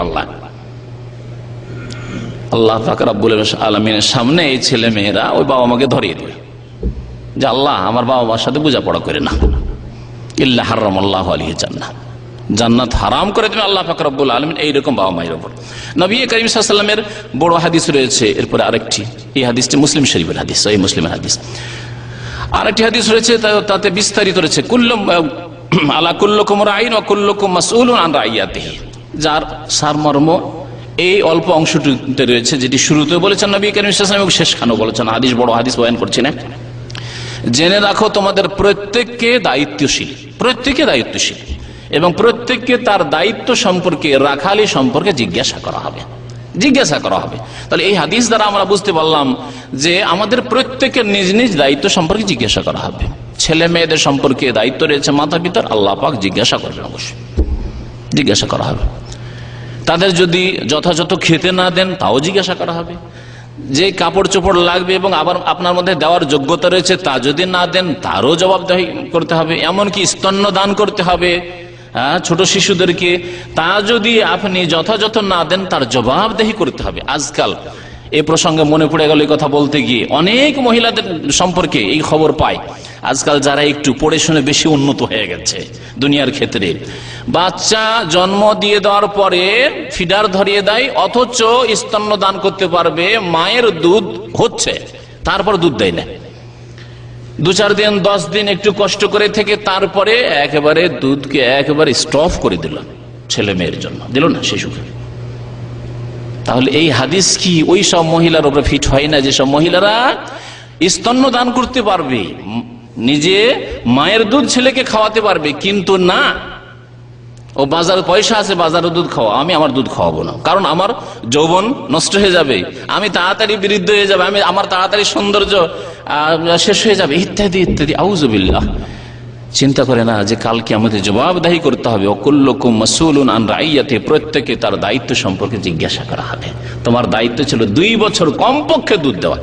আল্লাহ পাক রব্বুল আলামিনের সামনে এই ছেলে মেয়েরা ওই বাবা মাকে ধরিয়ে দেবে যে আল্লাহ আমার বাবা মার সাথে বোঝাপড়া করে না, ইল্লা হারামাল্লাহু আলাইহি জান্নাহ, জান্নাত হারাম করে দেবে আল্লাহ পাক রব্বুল আলামিন এইরকম বাবা মায়ের উপর। নবী করিম সাল্লাল্লাহু আলাইহি ওয়াসাল্লামের বড় হাদিস রয়েছে, এরপরে আরেকটি, এই হাদিসটি মুসলিম শরীফের হাদিস, সহিহ মুসলিমের হাদিস। আরেকটি হাদিস রয়েছে, তাতে বিস্তারিত রয়েছে, আলা কুল্লুকুম রাঈন ওয়া কুল্লুকুম মাসউলুন আন রাইয়াতিহি, যার সারমর্ম এই অল্প অংশটিতে রয়েছে, যেটি শুরুতে বলেছেন নবী করিম সাল্লাল্লাহু আলাইহি ওয়াসাল্লাম এবং শেষখানেও বলেছেন। হাদিস, বড় হাদিস বয়ান করছি না। জেনে রাখো তোমাদের প্রত্যেককে দায়িত্বশীল, প্রত্যেকে দায়িত্বশীল, এবং প্রত্যেককে তার দায়িত্ব সম্পর্কে, রাখালি সম্পর্কে জিজ্ঞাসা করা হবে, জিজ্ঞাসা করা হবে। তাহলে এই হাদিস দ্বারা আমরা বুঝতে পারলাম যে আমাদের প্রত্যেকের নিজ নিজ দায়িত্ব সম্পর্কে জিজ্ঞাসা করা হবে। ছেলে মেয়েদের সম্পর্কে দায়িত্ব রয়েছে মাতা পিতার, আল্লাহ পাক জিজ্ঞাসা করবেন, অবশ্যই জিজ্ঞাসা করা হবে। তাদের যদি যথাযথ খেতে না দেন তাও জিজ্ঞাসা করা হবে। যে কাপড় চোপড় লাগবে এবং আবার আপনার মধ্যে দেওয়ার যোগ্যতা রয়েছে তা যদি না দেন তারও জবাবদিহি করতে হবে। এমনকি স্তন্য দান করতে হবে ছোট শিশুদেরকে, তা যদি আপনি যথাযথ না দেন তার জবাবদিহি করতে হবে। আজকাল এই প্রসঙ্গে মনে পড়ে গেল এই কথা বলতে গিয়ে, অনেক মহিলাদের সম্পর্কে এই খবর পাই আজকাল যারা একটু পড়ে শুনে বেশি উন্নত হয়ে গেছে দুনিয়ার ক্ষেত্রে, বাচ্চা জন্ম দিয়ে দেওয়ার পরে ফিডার ধরিয়ে দেয়, অথচ স্তন্য দান করতে পারবে, মায়ের দুধ হচ্ছে, তারপর দুধ দেয় না। 2-4 দিন 10 দিন একটু কষ্ট করে থেকে তারপরে একেবারে দুধকে একেবারে স্টপ করে দিল, ছেলে মেয়ের জন্য দিল না শিশুকে। তাহলে এই হাদিস কি ওই সব মহিলার উপরে ফিট হয় না যেসব মহিলারা স্তন্য দান করতে পারবে, নিজে মায়ের দুধ ছেলেকে খাওয়াতে পারবে, কিন্তু না ও বাজারে পয়সা আছে, বাজারে দুধ খাওয়া, আমি আমার দুধ খাওয়াবো না, কারণ আমার যৌবন নষ্ট হয়ে যাবে, আমি তাড়াতাড়ি বৃদ্ধ হয়ে যাবে, আমার তাড়াতাড়ি সৌন্দর্য শেষ হয়ে যাবে, ইত্যাদি ইত্যাদি। আউযুবিল্লাহ। চিন্তা করে না যে কালকে আমাদের জবাবদিহি করতে হবে। অকুল্লুকুম মাসউলুন আন রাইয়াতি, প্রত্যেকে তার দায়িত্ব সম্পর্কে জিজ্ঞাসা করা হবে। তোমার দায়িত্ব ছিল 2 বছর কমপক্ষে দুধ দেওয়া।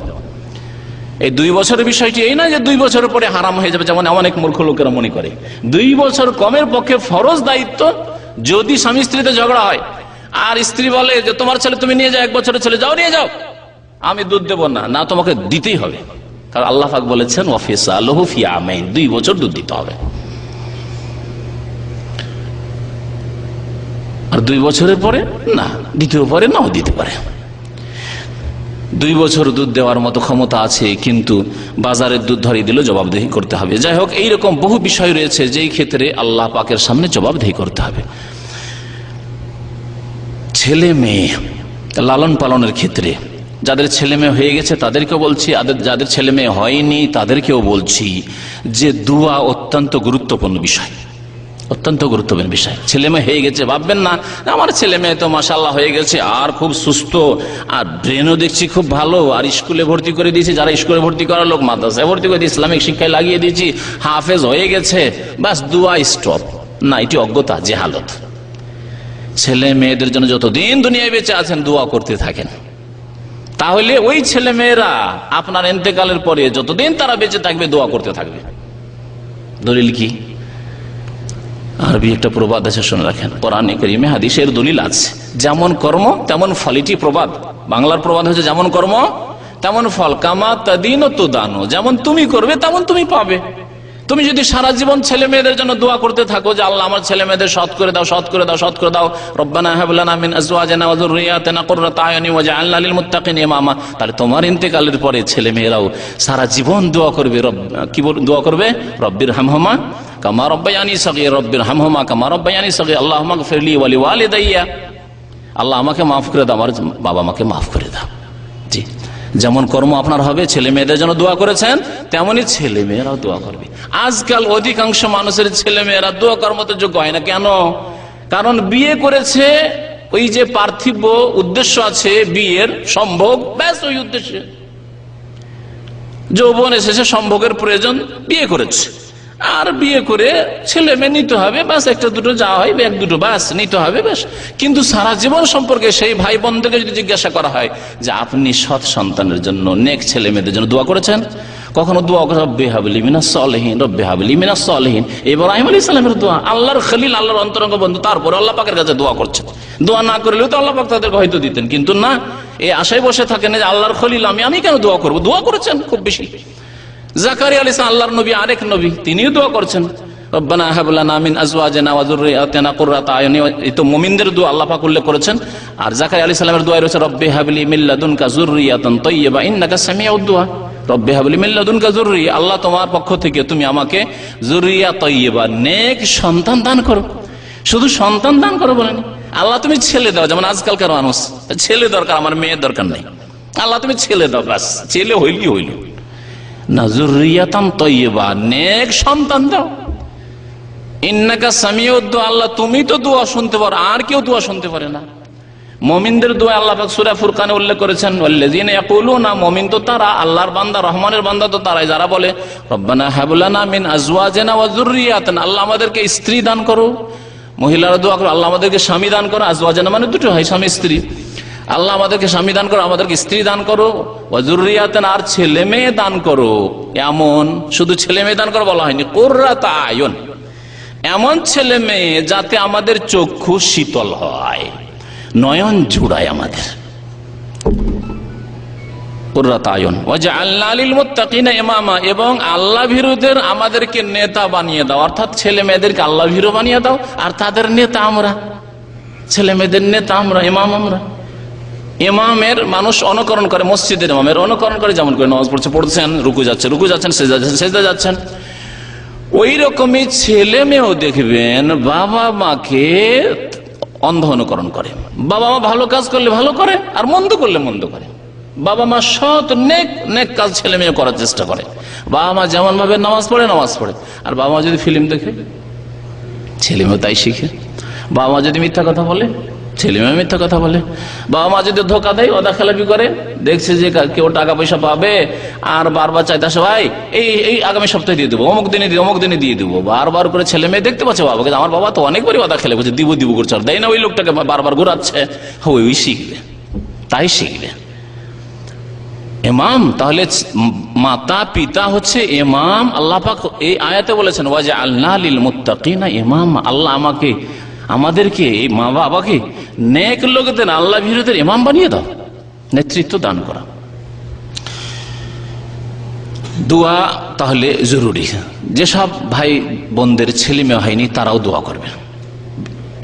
এই 2 বছরের বিষয়টি এই না যে 2 বছরের পরে হারাম হয়ে যাবে, যেমন অনেক মূর্খ লোকেরা মনে করে। 2 বছর কমের পক্ষে ফরজ দায়িত্ব। যদি স্বামী স্ত্রীতে ঝগড়া হয় আর স্ত্রী বলে যে তোমার ছেলে তুমি নিয়ে যাও, 1 বছরের ছেলে যাও নিয়ে যাও, আমি দুধ দেবো না, না তোমাকে দিতেই হবে, কারণ আল্লাহ পাক বলেছেন ওয়াফিসালুহু ফি আমাইন, 2 বছর দুধ দিতে হবে। আর 2 বছরের পরে না, দ্বিতীয় পরে নাও দিতে পারে। 2 বছর দুধ দেওয়ার মতো ক্ষমতা আছে, কিন্তু বাজারের দুধ ধরিয়ে দিলে জবাবদিহি করতে হবে। যাই হোক, এইরকম বহু বিষয় রয়েছে যেই ক্ষেত্রে আল্লাহ পাকের সামনে জবাবদিহি করতে হবে। ছেলে মেয়ে লালন পালনের ক্ষেত্রে যাদের ছেলে মেয়ে হয়ে গেছে তাদেরকেও বলছি, যাদের ছেলে মেয়ে হয়নি তাদেরকেও বলছি যে দোয়া অত্যন্ত গুরুত্বপূর্ণ বিষয়, অত্যন্ত গুরুত্বপূর্ণ বিষয়। ছেলে মেয়ে হয়ে গেছে, ভাববেন না আমার ছেলে মেয়ে তো মাশাআল্লাহ হয়ে গেছে, আর খুব সুস্থ, আর ব্রেনও দেখছি খুব ভালো, আর স্কুলে ভর্তি করে দিয়েছি, যারা স্কুলে ভর্তি করার লোক মাদ্রাসায় ভর্তি করে দিয়ে ইসলামিক শিক্ষায় লাগিয়ে দিয়েছি, হাফেজ হয়ে গেছে, বাস দোয়া স্টপ। না, এটি অজ্ঞতা, জেহালত। ছেলে মেয়েদের জন্য যতদিন দুনিয়ায় বেঁচে আছেন দোয়া করতে থাকেন, তাহলে ওই ছেলে মেয়েরা আপনার ইন্তেকালের পরে যতদিন তারা বেঁচে থাকবে দোয়া করতে থাকবে। দলিল কি? আরবি একটা প্রবাদ আছে, শুনে রাখেন, কোরআনে কারিমে হাদিসের দলিল আছে। যেমন কর্ম তেমন ফল, এটি প্রবাদ। বাংলার প্রবাদ হচ্ছে যেমন কর্ম তেমন ফল, কামা তাদিনু তুদানু, যেমন তুমি করবে তেমন তুমি পাবে। তুমি যদি সারা জীবন ছেলে মেয়েদের জন্য দোয়া করতে থাকো যে আল্লাহ আমার ছেলে মেয়েদের সৎ করে দাও, সৎ করে দাও, সৎ করে দাও, রব্বানা হাব লানা মিন আজওয়াজিনা ওয়া যুররিয়াতিনা কুররাতা আয়ুনি ওয়াজআলনা লিল মুত্তাকিনা ইমামা, তাহলে তোমার ইন্তেকালের পরে ছেলে মেয়েরাও সারা জীবন দোয়া করবে, কি দোয়া করবে? রব্বির হামহুমা কামা রব্বায়ানি সগীর, রব্বির হামহুমা কামা রব্বায়ানি সগীর, আল্লাহুম্মা গফিরলি ওয়া লিওয়ালিদাইয়া, আল্লাহ আমাকে মাফ করে দাও, আমার বাবা মাকে মাফ করে দাও। জি, যেমন কর্ম আপনার হবে, ছেলে মেয়েদের জন্য দোয়া করেছেন তেমনি ছেলে মেয়েরাও দোয়া করবে। আজকাল অধিকাংশ মানুষের ছেলে মেয়েরা দোয়া করার মতো যোগ্য হয় না। কেন? কারণ বিয়ে করেছে ওই যে পার্থিব উদ্দেশ্য আছে বিয়ের, সম্ভোগ, ব্যাস ওই উদ্দেশ্যে যৌবন এসেছে, সম্ভোগের প্রয়োজন, বিয়ে করেছে। আর বিয়ে করে ছেলে মেয়ে নিতে হবে, ব্যাস একটা দুটো যা হয় এক দুটো ব্যাস নিতে হবে ব্যাস। কিন্তু সারা জীবন সম্পর্কে সেই ভাই বোনদেরকে যদি জিজ্ঞাসা করা হয় যে আপনি সৎ সন্তানের জন্য, নেক ছেলে মেয়েদের জন্য দোয়া করেছেন? কখনো দোয়া করে রব্বে হাবলি মিনাস সলিহিন, রব্বে হাবলি মিনাস সলিহিন। ইব্রাহিম আলাইহিস সালামের দোয়া, আল্লাহর খলিল, আল্লাহর অন্তরঙ্গ বন্ধু, তারপরে আল্লাহ পাকের কাছে দোয়া করছেন। দোয়া না করলেও তো আল্লাহ পাক তাদেরকে হয়তো দিতেন, কিন্তু না, এই আশায় বসে থাকেন যে আল্লাহর খলিল আমি কেন দোয়া করবো? দোয়া করেছেন খুব বেশি। জাকারিয়া আলাইহিস সালাম আল্লাহর নবী, আরেক নবী, তিনিও দোয়া করছেন রব্বানা হাব লানা মিন আজওয়াজিনা ওয়া যুররিয়াতিনা কুররাতা আয়ুন। এই তো মুমিনদের দোয়া আল্লাহ পাক উল্লেখ করেছেন। আর জাকারিয়া আলাইহিস সালামের দোয়া রয়েছে রব্বি হাবলি মিন লাদুনকা যুররিয়াতান তাইয়্যিবা ইন্নাকা সামিউদ দুআ। রব্বি হাবলি মিন লাদুনকা যুররিয়া, আল্লাহ তোমার পক্ষ থেকে তুমি আমাকে যুররিয়া তাইয়্যিবা, নেক সন্তান দান করো। শুধু সন্তান দান করো বলেন, আল্লাহ তুমি ছেলে দাও, যেমন আজকালকার মানুষ ছেলে দরকার, আমার মেয়ের দরকার নেই, আল্লাহ তুমি ছেলে দাও, ব্যাস ছেলে হইলি হইল না, যুররিয়াতান তাইয়্যিবা, নেক সন্তান দাও। ইন্নাকা সামিউদ দুআ, আল্লাহ তুমি তো দোয়া শুনতে পারো, আর কেউ দোয়া শুনতে পারে না। মুমিনদের দোয়া আল্লাহ পাক সূরা ফুরকানে উল্লেখ করেছেন, ওয়াল্লাযিনা ইয়াকুলুনা, মুমিন তো তারা, আল্লাহর বান্দা, রহমানের বান্দা তো তারাই যারা বলে রব্বানা হাব লানা মিন আজওয়াজিনা ওয়া যুররিয়াতিনা, আল্লাহ আমাদেরকে স্ত্রী দান করো। মহিলারা দোয়া করো আল্লাহ আমাদেরকে স্বামী দান করো, আজওয়াজিনা মানে দুটো হয়, স্বামী স্ত্রী। আল্লাহ আমাদেরকে স্বামী দান করো, আমাদেরকে স্ত্রী দান করো, ওয়া যুররিয়াতিনা, আর ছেলে মেয়ে দান করো। এমন শুধু ছেলে মেয়ে দান করো বলা হয়নি, কুররাতা আয়ুন, এমন ছেলে মেয়ে যাতে আমাদের চক্ষু শীতল হয়, নয়ন জুড়ায় আমাদের। কুররাতা আয়ুন ওয়াজআলনা লিল মুত্তাকিনা ইমামা, এবং আল্লাহ ভীরুদের আমাদেরকে নেতা বানিয়ে দাও, অর্থাৎ ছেলে মেয়েদেরকে আল্লাহ ভীরু বানিয়ে দাও, আর তাদের নেতা আমরা, ছেলে মেয়েদের নেতা আমরা, ইমাম আমরা। ইমামের মানুষ অনুকরণ করে, মসজিদের ইমামের অনুকরণ করে, যেমন করে নামাজ পড়ছেন, রুকু যাচ্ছেন, সেজদা যাচ্ছেন, ওই রকমই ছেলে মেয়েও দেখবেন বাবা মাকে অন্ধ অনুকরণ করে। বাবা মা ভালো কাজ করলে ভালো করে, আর মন্দ করলে মন্দ করে। বাবা মা সৎ নেক কাজ ছেলে মেয়ে করার চেষ্টা করে। বাবা মা যেমন ভাবে নামাজ পড়ে, আর বাবা মা যদি ফিল্ম দেখে, ছেলে মেয়ে তাই শিখে। বাবা মা যদি মিথ্যা কথা বলে, ছেলে মেয়ে মিথ্যা কথা বলে। বাবা মা যদি ধোকা দেয়, ওদা খেলাপি করে, দেখছে যে কেউ টাকা পয়সা পাবে, আর বারবার চাইতেছে ভাই এই আগামী সপ্তাহে দিয়ে দেবো, অমুক দিনে দিয়ে দেবো, বারবার করে ছেলে মেয়ে দেখতে পাচ্ছে বাবাকে, আমার বাবা তো অনেকবারই ওদা খেলে করছে, দিব করছে, আর দেয় না, ওই লোকটাকে বারবার ঘুরাচ্ছে, ওই শিখবে, তাই শিখবে। ইমাম তাহলে মাতা পিতা হচ্ছে ইমাম। আল্লাহ পাক এই আয়াতে বলেছেন ওয়াজআলনা লিল মুত্তাকিনা ইমামা, আল্লাহ আমাদেরকে, এই মা বাবাকে নেক লোকদের, আল্লাহ ভীরুদের ইমাম বানিয়ে দাও, নেতৃত্ব দান করা। দোয়া তাহলে জরুরি। যেসব ভাই বোনদের ছেলে মেয়ে হয়নি তারাও দোয়া করবেন,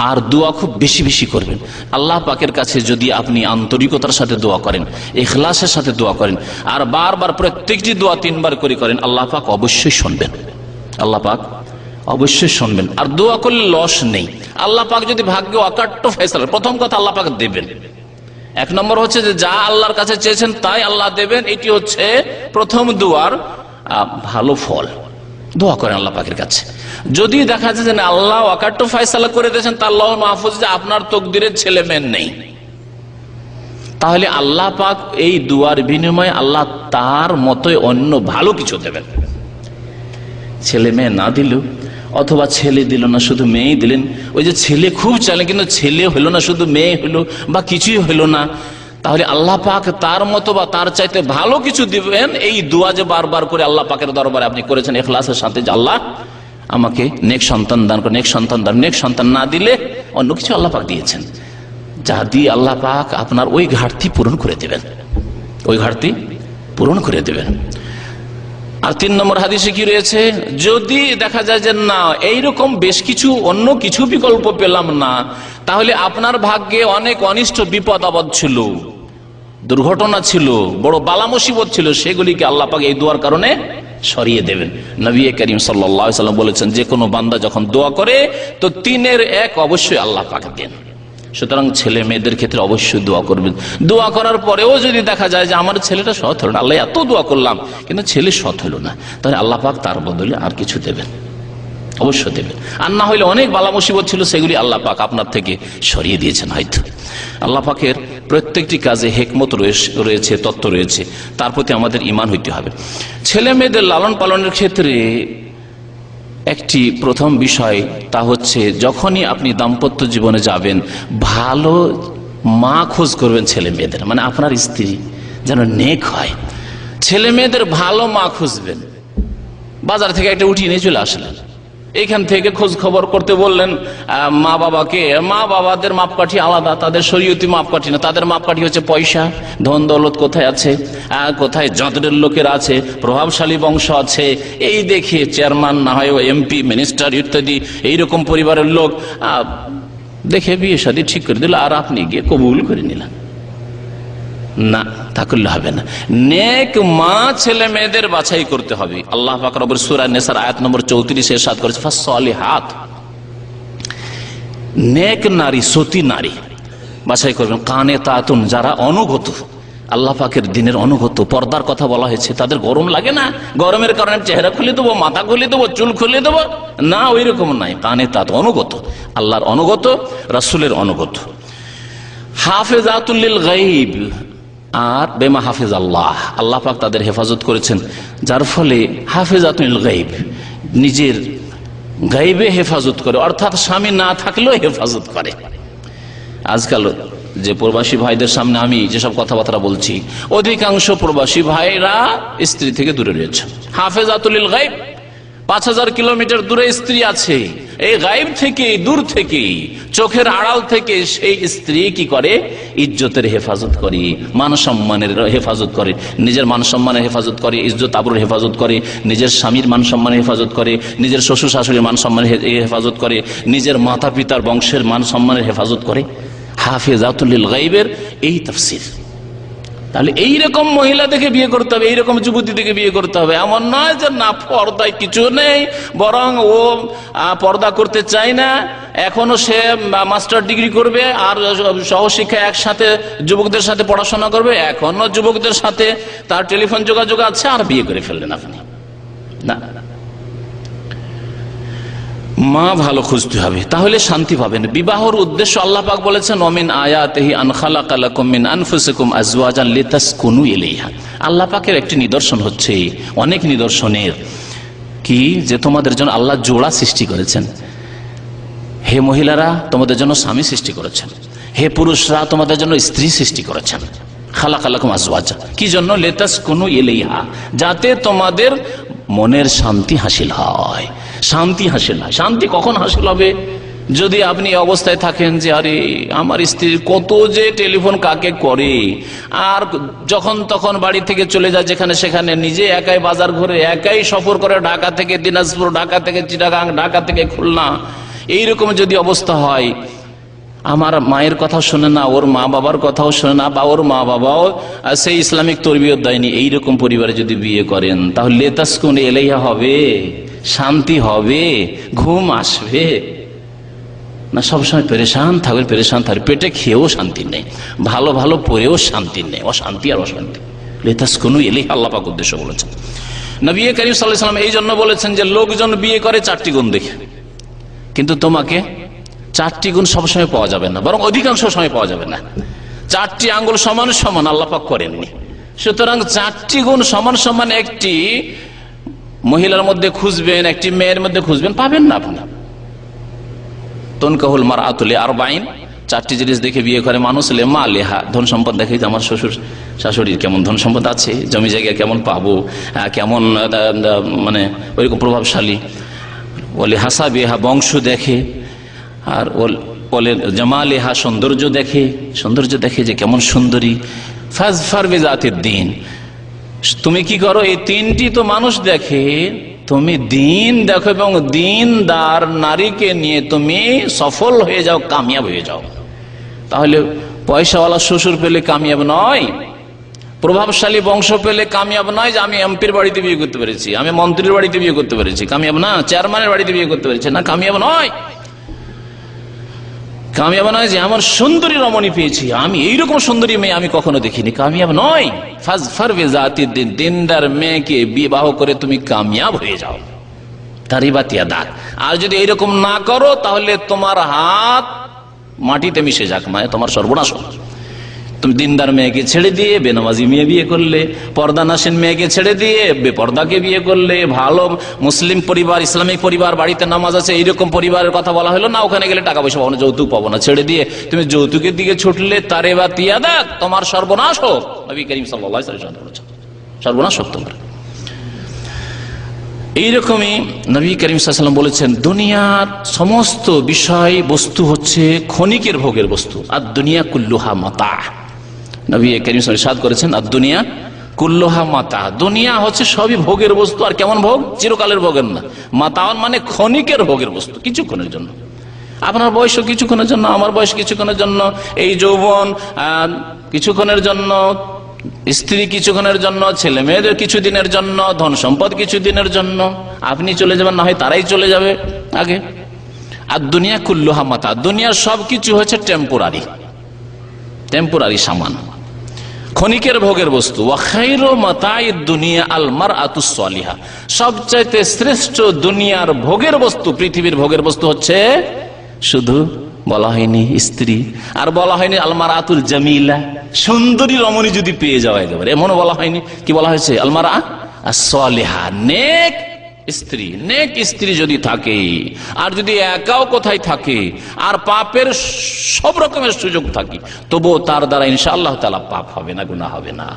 আর দোয়া খুব বেশি বেশি করবেন। আল্লাহ পাকের কাছে যদি আপনি আন্তরিকতার সাথে দোয়া করেন, ইখলাসের সাথে দোয়া করেন, আর বারবার প্রত্যেকটি দোয়া 3 বার করে করেন, আল্লাহ পাক অবশ্যই শুনবেন, আল্লাহ পাক অবশ্যই শুনবেন। আর দোয়া করলে লস নেই। আল্লাহ পাক যদি ভাগ্যে অকাট্য ফয়সালা, প্রথম কথা আল্লাহ পাক দেবেন। 1 নম্বর হচ্ছে যে যা আল্লাহর কাছে চেয়েছেন তাই আল্লাহ দেবেন, এটি হচ্ছে প্রথম দোয়ার ভালো ফল। দোয়া করেন আল্লাহ পাকের কাছে। যদি দেখা যায় যে আল্লাহ অকাট্য ফয়সালা করে দিয়েছেন, তার লওহ মাহফুজ যে আপনার তকদিরের ছেলে মেয়ে নেই, তাহলে আল্লাহ পাক এই দুয়ার বিনিময়ে আল্লাহ তার মতোই অন্য ভালো কিছু দেবেন। ছেলে মেয়ে না দিলেও, অথবা ছেলে দিল না শুধু মেয়ে দিলেন, ওই যে ছেলে খুব চাইলেন কিন্তু ছেলে হলো না, শুধু মেয়ে হলো বা কিছুই হলো না, তাহলে আল্লাহ পাক তার মতো বা তার চাইতে ভালো কিছু দিবেন। এই দোয়া যে বারবার করে আল্লাহ পাকের দরবারে আপনি করেছেন ইখলাসের সাথে, যে আল্লাহ আমাকে নেক সন্তান দান করে, নেক সন্তান দান, নেক সন্তান না দিলে অন্য কিছু আল্লাহ পাক দিয়েছেন, যা দিয়ে আল্লাহ পাক আপনার ওই ঘাটতি পূরণ করে দেবেন, ওই ঘাটতি পূরণ করে দেবেন। আর 3 নম্বর হাদিসে কি রয়েছে, যদি দেখা যায় যে না এইরকম বেশ কিছু অন্য কিছু বিকল্প পেলাম না, তাহলে আপনার ভাগ্যে অনেক অনিষ্ট বিপদ আপদ ছিল, দুর্ঘটনা ছিল, বড় বালা মুসিবত ছিল, সেগুলিকে আল্লাহ পাক এই দোয়ার কারণে সরিয়ে দেবেন। নবী করিম সাল্লাল্লাহু আলাইহি ওয়াসাল্লাম বলেছেন, যে কোনো বান্দা যখন দোয়া করে তো 3-এর 1 অবশ্যই আল্লাহ পাক দেন। সুতরাং ছেলে মেয়েদের ক্ষেত্রে অবশ্যই দোয়া করবেন। দোয়া করার পরেও যদি দেখা যায় যে আমার ছেলেটা সৎ হলো না, আল্লাহ এত দোয়া করলাম কিন্তু ছেলে সৎ হলো না, তাহলে আল্লাহ পাক তার বদলে আর কিছু দেবেন, অবশ্যই দেবেন। আর না হইলে অনেক বালা মুসিবত ছিল, সেগুলি আল্লাহ পাক আপনার থেকে সরিয়ে দিয়েছেন। হয়তো আল্লাহ পাকের প্রত্যেকটি কাজে হেকমত রয়েছে, তত্ত্ব রয়েছে, তার প্রতি আমাদের ঈমান হইতে হবে। ছেলে মেয়েদের লালন পালনের ক্ষেত্রে একটি প্রথম বিষয়, তা হচ্ছে যখনই আপনি দাম্পত্য জীবনে যাবেন, ভালো মা খোঁজ করবেন ছেলে মেয়েদের, মানে আপনার স্ত্রী যেন নেক হয়। ছেলে মেয়েদের ভালো মা খুঁজবেন। বাজার থেকে একটা উঠিয়ে নিয়ে চলে আসলেন, এইখান থেকে খোঁজ খবর করতে বললেন মা বাবাকে। মা বাবাদের মাপকাঠি আলাদা, তাদের শরীয়তি মাপকাঠি না। তাদের মাপকাঠি হচ্ছে পয়সা, ধন দৌলত কোথায় আছে, কোথায় যন্ত্রের লোকের আছে, প্রভাবশালী বংশ আছে, এই দেখে চেয়ারম্যান না হয় এমপি, মিনিস্টার ইত্যাদি এইরকম পরিবারের লোক দেখে বিয়ে শাদী ঠিক করে দিল, আর আপনি গিয়ে কবুল করে নিলেন না, তা করলে হবে না। নেক মা ছেলে মেয়েদের বাছাই করতে হবে। আল্লাহ পাক রব্বুল সূরা নিসার আয়াত নম্বর 34 ইরশাদ করেছে, ফাসসালিহাত, নেক নারী, সতী নারী বাছাই করবেন। কানেতাতুন, যারা অনুগত, আল্লাহ পাকের দিনের অনুগত। পর্দার কথা বলা হয়েছে, তাদের গরম লাগে না, গরমের কারণে চেহারা খুলে দেবো, মাথা খুলে দেবো, চুল খুলে দেবো, না, ওই রকম নাই। কানেতাত, অনুগত, আল্লাহর অনুগত, রাসূলের অনুগত। হাফেজাতুল লিল গায়ব, আর বেমা হাফিজ আল্লাহ, আল্লাহ পাক তাদের হেফাজত করেছেন, যার ফলে হাফেজাতুল গায়ব, নিজের গায়বে হেফাজত করে, অর্থাৎ স্বামী না থাকলেও হেফাজত করে। আজকাল যে প্রবাসী ভাইদের সামনে আমি যেসব কথাবার্তা বলছি, অধিকাংশ প্রবাসী ভাইরা স্ত্রী থেকে দূরে রয়েছে। হাফেজাতুল লিল গায়ব, 5000 কিলোমিটার দূরে স্ত্রী আছে, এই গায়েব থেকে, দূর থেকে, চোখের আড়াল থেকে সেই স্ত্রী কি করে? ইজ্জতের হেফাজত করে, মান সম্মানের হেফাজত করে, নিজের মান সম্মানের হেফাজত করে, ইজ্জত আবরুর হেফাজত করে, নিজের স্বামীর মান সম্মানের হেফাজত করে, নিজের শ্বশুর শাশুড়ির মান সম্মানের হেফাজত করে, নিজের মাতা পিতার বংশের মান সম্মানের হেফাজত করে। হাফেজাতুল লিল গায়বের এই তাফসীর। তাহলে এইরকম মহিলা দেখে বিয়ে করতে হবে, এইরকম যুবতী দেখে বিয়ে করতে হবে। এমন নয় যে না, পর্দায় কিছু নেই, বরং ও পর্দা করতে চায় না, এখনো সে মাস্টার ডিগ্রি করবে আর সহশিক্ষা একসাথে যুবকদের সাথে পড়াশোনা করবে, এখনো যুবকদের সাথে তার টেলিফোন যোগাযোগ আছে, আর বিয়ে করে ফেললেন আপনি। না, মা ভালো খুঁজতে হবে, তাহলে শান্তি পাবেন। বিবাহর উদ্দেশ্য আল্লাহ পাক বলেছেন, ওমিন আয়াতিহি আন খালাকা লাকুম মিন আনফুসিকুম আজওয়াজান লিতাসকুনু ইলাইহা। আল্লাহ পাকের একটি নিদর্শন হচ্ছে, অনেক নিদর্শনের কি, যে তোমাদের জন্য আল্লাহ জোড়া সৃষ্টি করেছেন। হে মহিলারা, তোমাদের জন্য স্বামী সৃষ্টি করেছেন, হে পুরুষরা, তোমাদের জন্য স্ত্রী সৃষ্টি করেছেন। খালাকা লাকুম আজওয়াজা, কি জন্য? লিতাসকুনু ইলাইহা, যাতে তোমাদের মনের শান্তি হাসিল হয়। শান্তি হাসিল হয়। শান্তি কখন হাসিল হবে? যদি আপনি অবস্থায় থাকেন যে আরে আমার স্ত্রীর কত যে টেলিফোন কাকে করে, আর যখন তখন বাড়ি থেকে চলে যায় যেখানে সেখানে, নিজে একাই বাজার ঘুরে, একাই সফর করে, ঢাকা থেকে দিনাজপুর, ঢাকা থেকে চিটাগাং, ঢাকা থেকে খুলনা, এইরকম যদি অবস্থা হয়, আমার মায়ের কথাও শোনে না, ওর মা বাবার কথাও শোনে না, বা ওর মা বাবাও সেই ইসলামিক তরবিয়ত দেয়নি, এইরকম পরিবারে যদি বিয়ে করেন, তাহলে লিতাসকুন ইলাইহা হবে, শান্তি হবে, ঘুম আসবে না? সবসময় পেরেশান থাকবে, পেরেশান থাকবে, পেটে খেয়েও শান্তি নেই, ভালো ভালো পরেও শান্তি নেই, অশান্তি আর অশান্তি। লিতাসকুনু ইলাইহা আল্লাহ পাক উদ্দেশ্য বলেছেন। নবী করিম সাল্লাল্লাহু আলাইহি ওয়াসাল্লাম এই জন্য বলেছেন যে লোকজন বিয়ে করে 4টি গুণ দেখে, কিন্তু তোমাকে 4টি গুণ সবসময় পাওয়া যাবে না, বরং অধিকাংশ সময় পাওয়া যাবে না। 4টি আঙ্গুল সমান সমান আল্লাহ পাক করেননি, সুতরাং 4টি গুণ সমান সমান একটি মহিলার মধ্যে খুঁজবেন, একটি মেয়ের মধ্যে খুঁজবেন, পাবেন না আপনি। তুনকাহুল মারআতু লিআরবাঈন, 4টি জিনিস দেখে বিয়ে করে মানুষ। লেমা লেহা, ধন সম্পদ দেখে, যে আমার শ্বশুর শাশুড়ির কেমন ধন সম্পদ আছে, জমি জায়গা কেমন পাবো, কেমন মানে ওইরকম প্রভাবশালী। ওলে হাসা বিহা, বংশ দেখে। আর ওলে জামালেহা, সৌন্দর্য দেখে, সৌন্দর্য দেখে যে কেমন সুন্দরী। ফাজফার বিজাতিদ দ্বীন, তুমি কি করো? এই 3টি তো মানুষ দেখে, তুমি দিন দেখো, এবং দিনদার নারীকে নিয়ে তুমি সফল হয়ে যাও, কামিয়াব হয়ে যাও। তাহলে পয়সাওয়ালা শ্বশুর পেলে কামিয়াব নয়, প্রভাবশালী বংশ পেলে কামিয়াব নয় যে আমি এমপির বাড়িতে বিয়ে করতে পেরেছি, আমি মন্ত্রীর বাড়িতে বিয়ে করতে পেরেছি, কামিয়াব না। চেয়ারম্যানের বাড়িতে বিয়ে করতে পেরেছি না, কামিয়াব নয়। কামিয়াব নয় যে আমার সুন্দরী রমণী পেয়েছি, আমি এইরকম সুন্দরী মেয়ে আমি কখনো দেখিনি, কামিয়াব নয়। ফাজফার বিজাতিদ দ্বীন, দিনদার মেয়েকে বিবাহ করে তুমি কামিয়াব হয়ে যাও। তারিবাত ইয়াদাক। আর যদি এইরকম না করো তাহলে তোমার হাত মাটিতে মিশে যাক, মানে তোমার সর্বনাশ। তুমি দিনদার মেয়েকে ছেড়ে দিয়ে বেনামাজি মেয়ে বিয়ে করলে, পর্দানাসীন মেয়েকে ছেড়ে দিয়ে বেপর্দাকে বিয়ে করলে, ভালো মুসলিম পরিবার, ইসলামিক পরিবার, বাড়িতে নামাজ আছে এইরকম পরিবারের কথা বলা হলো না, ওখানে গেলে টাকা পয়সা পাবো না, যৌতুক পাবো না, ছেড়ে দিয়ে তুমি যৌতুকের দিকে ছুটলে তারিবাত ইয়াদাক, তোমার সর্বনাশ হোক। নবী করিম সাল্লাল্লাহু আলাইহি ওয়াসাল্লাম বলেছেন সর্বনাশ হোক তোমার। এইরকমই নবী করিম সাল্লাল্লাহু আলাইহি ওয়াসাল্লাম বলেছেন দুনিয়ার সমস্ত বিষয় বস্তু হচ্ছে ক্ষণিকের ভোগের বস্তু। আর দুনিয়া কুল্লুহা মাতা, নবী করিম সাল্লাল্লাহু আলাইহি ওয়াসাল্লাম ইরশাদ করেছেন আর দুনিয়া কুল্লুহা মাতা, দুনিয়া হচ্ছে সবই ভোগের বস্তু। আর কেমন ভোগ? চিরকালের ভোগের না। মাতাওয়ান মানে ক্ষণিকের ভোগের বস্তু, কিছুক্ষণের জন্য। আপনার বয়স কিছুক্ষণের জন্য, আমার বয়স কিছুক্ষণের জন্য, এই যৌবন কিছুক্ষণের জন্য, স্ত্রী কিছুক্ষণের জন্য, ছেলে মেয়েদের কিছুদিনের জন্য, ধন সম্পদ কিছুদিনের জন্য। আপনি চলে যাবেন, না হয় তারাই চলে যাবে আগে। আর দুনিয়া কুল্লুহা মাতা, দুনিয়ার সবকিছু হচ্ছে টেম্পোরারি, টেম্পোরারি সামান, ক্ষণিকের ভোগের বস্তু। ওয়া খায়রু মাতাইদ দুনিয়া আল মারআতুস সালিহা, সবচাইতে শ্রেষ্ঠ দুনিয়ার ভোগের বস্তু, পৃথিবীর ভোগের বস্তু হচ্ছে, শুধু বলা হয়নি স্ত্রী, আর বলা হয়নি আল মারআতুল জামিলা, সুন্দরী রমণী যদি পেয়ে যাওয়া একেবারে, এমনও বলা হয়নি। কি বলা হয়েছে? আল মারআ আস সালিহা, নেক স্ত্রী। নেক স্ত্রী যদি থাকে, আর যদি একাও কোথায় থাকে, আর পাপের সব রকমের সুযোগ থাকে, তবুও তার দ্বারা ইনশাআল্লাহ তাআলা পাপ হবে না, গুনাহ হবে না।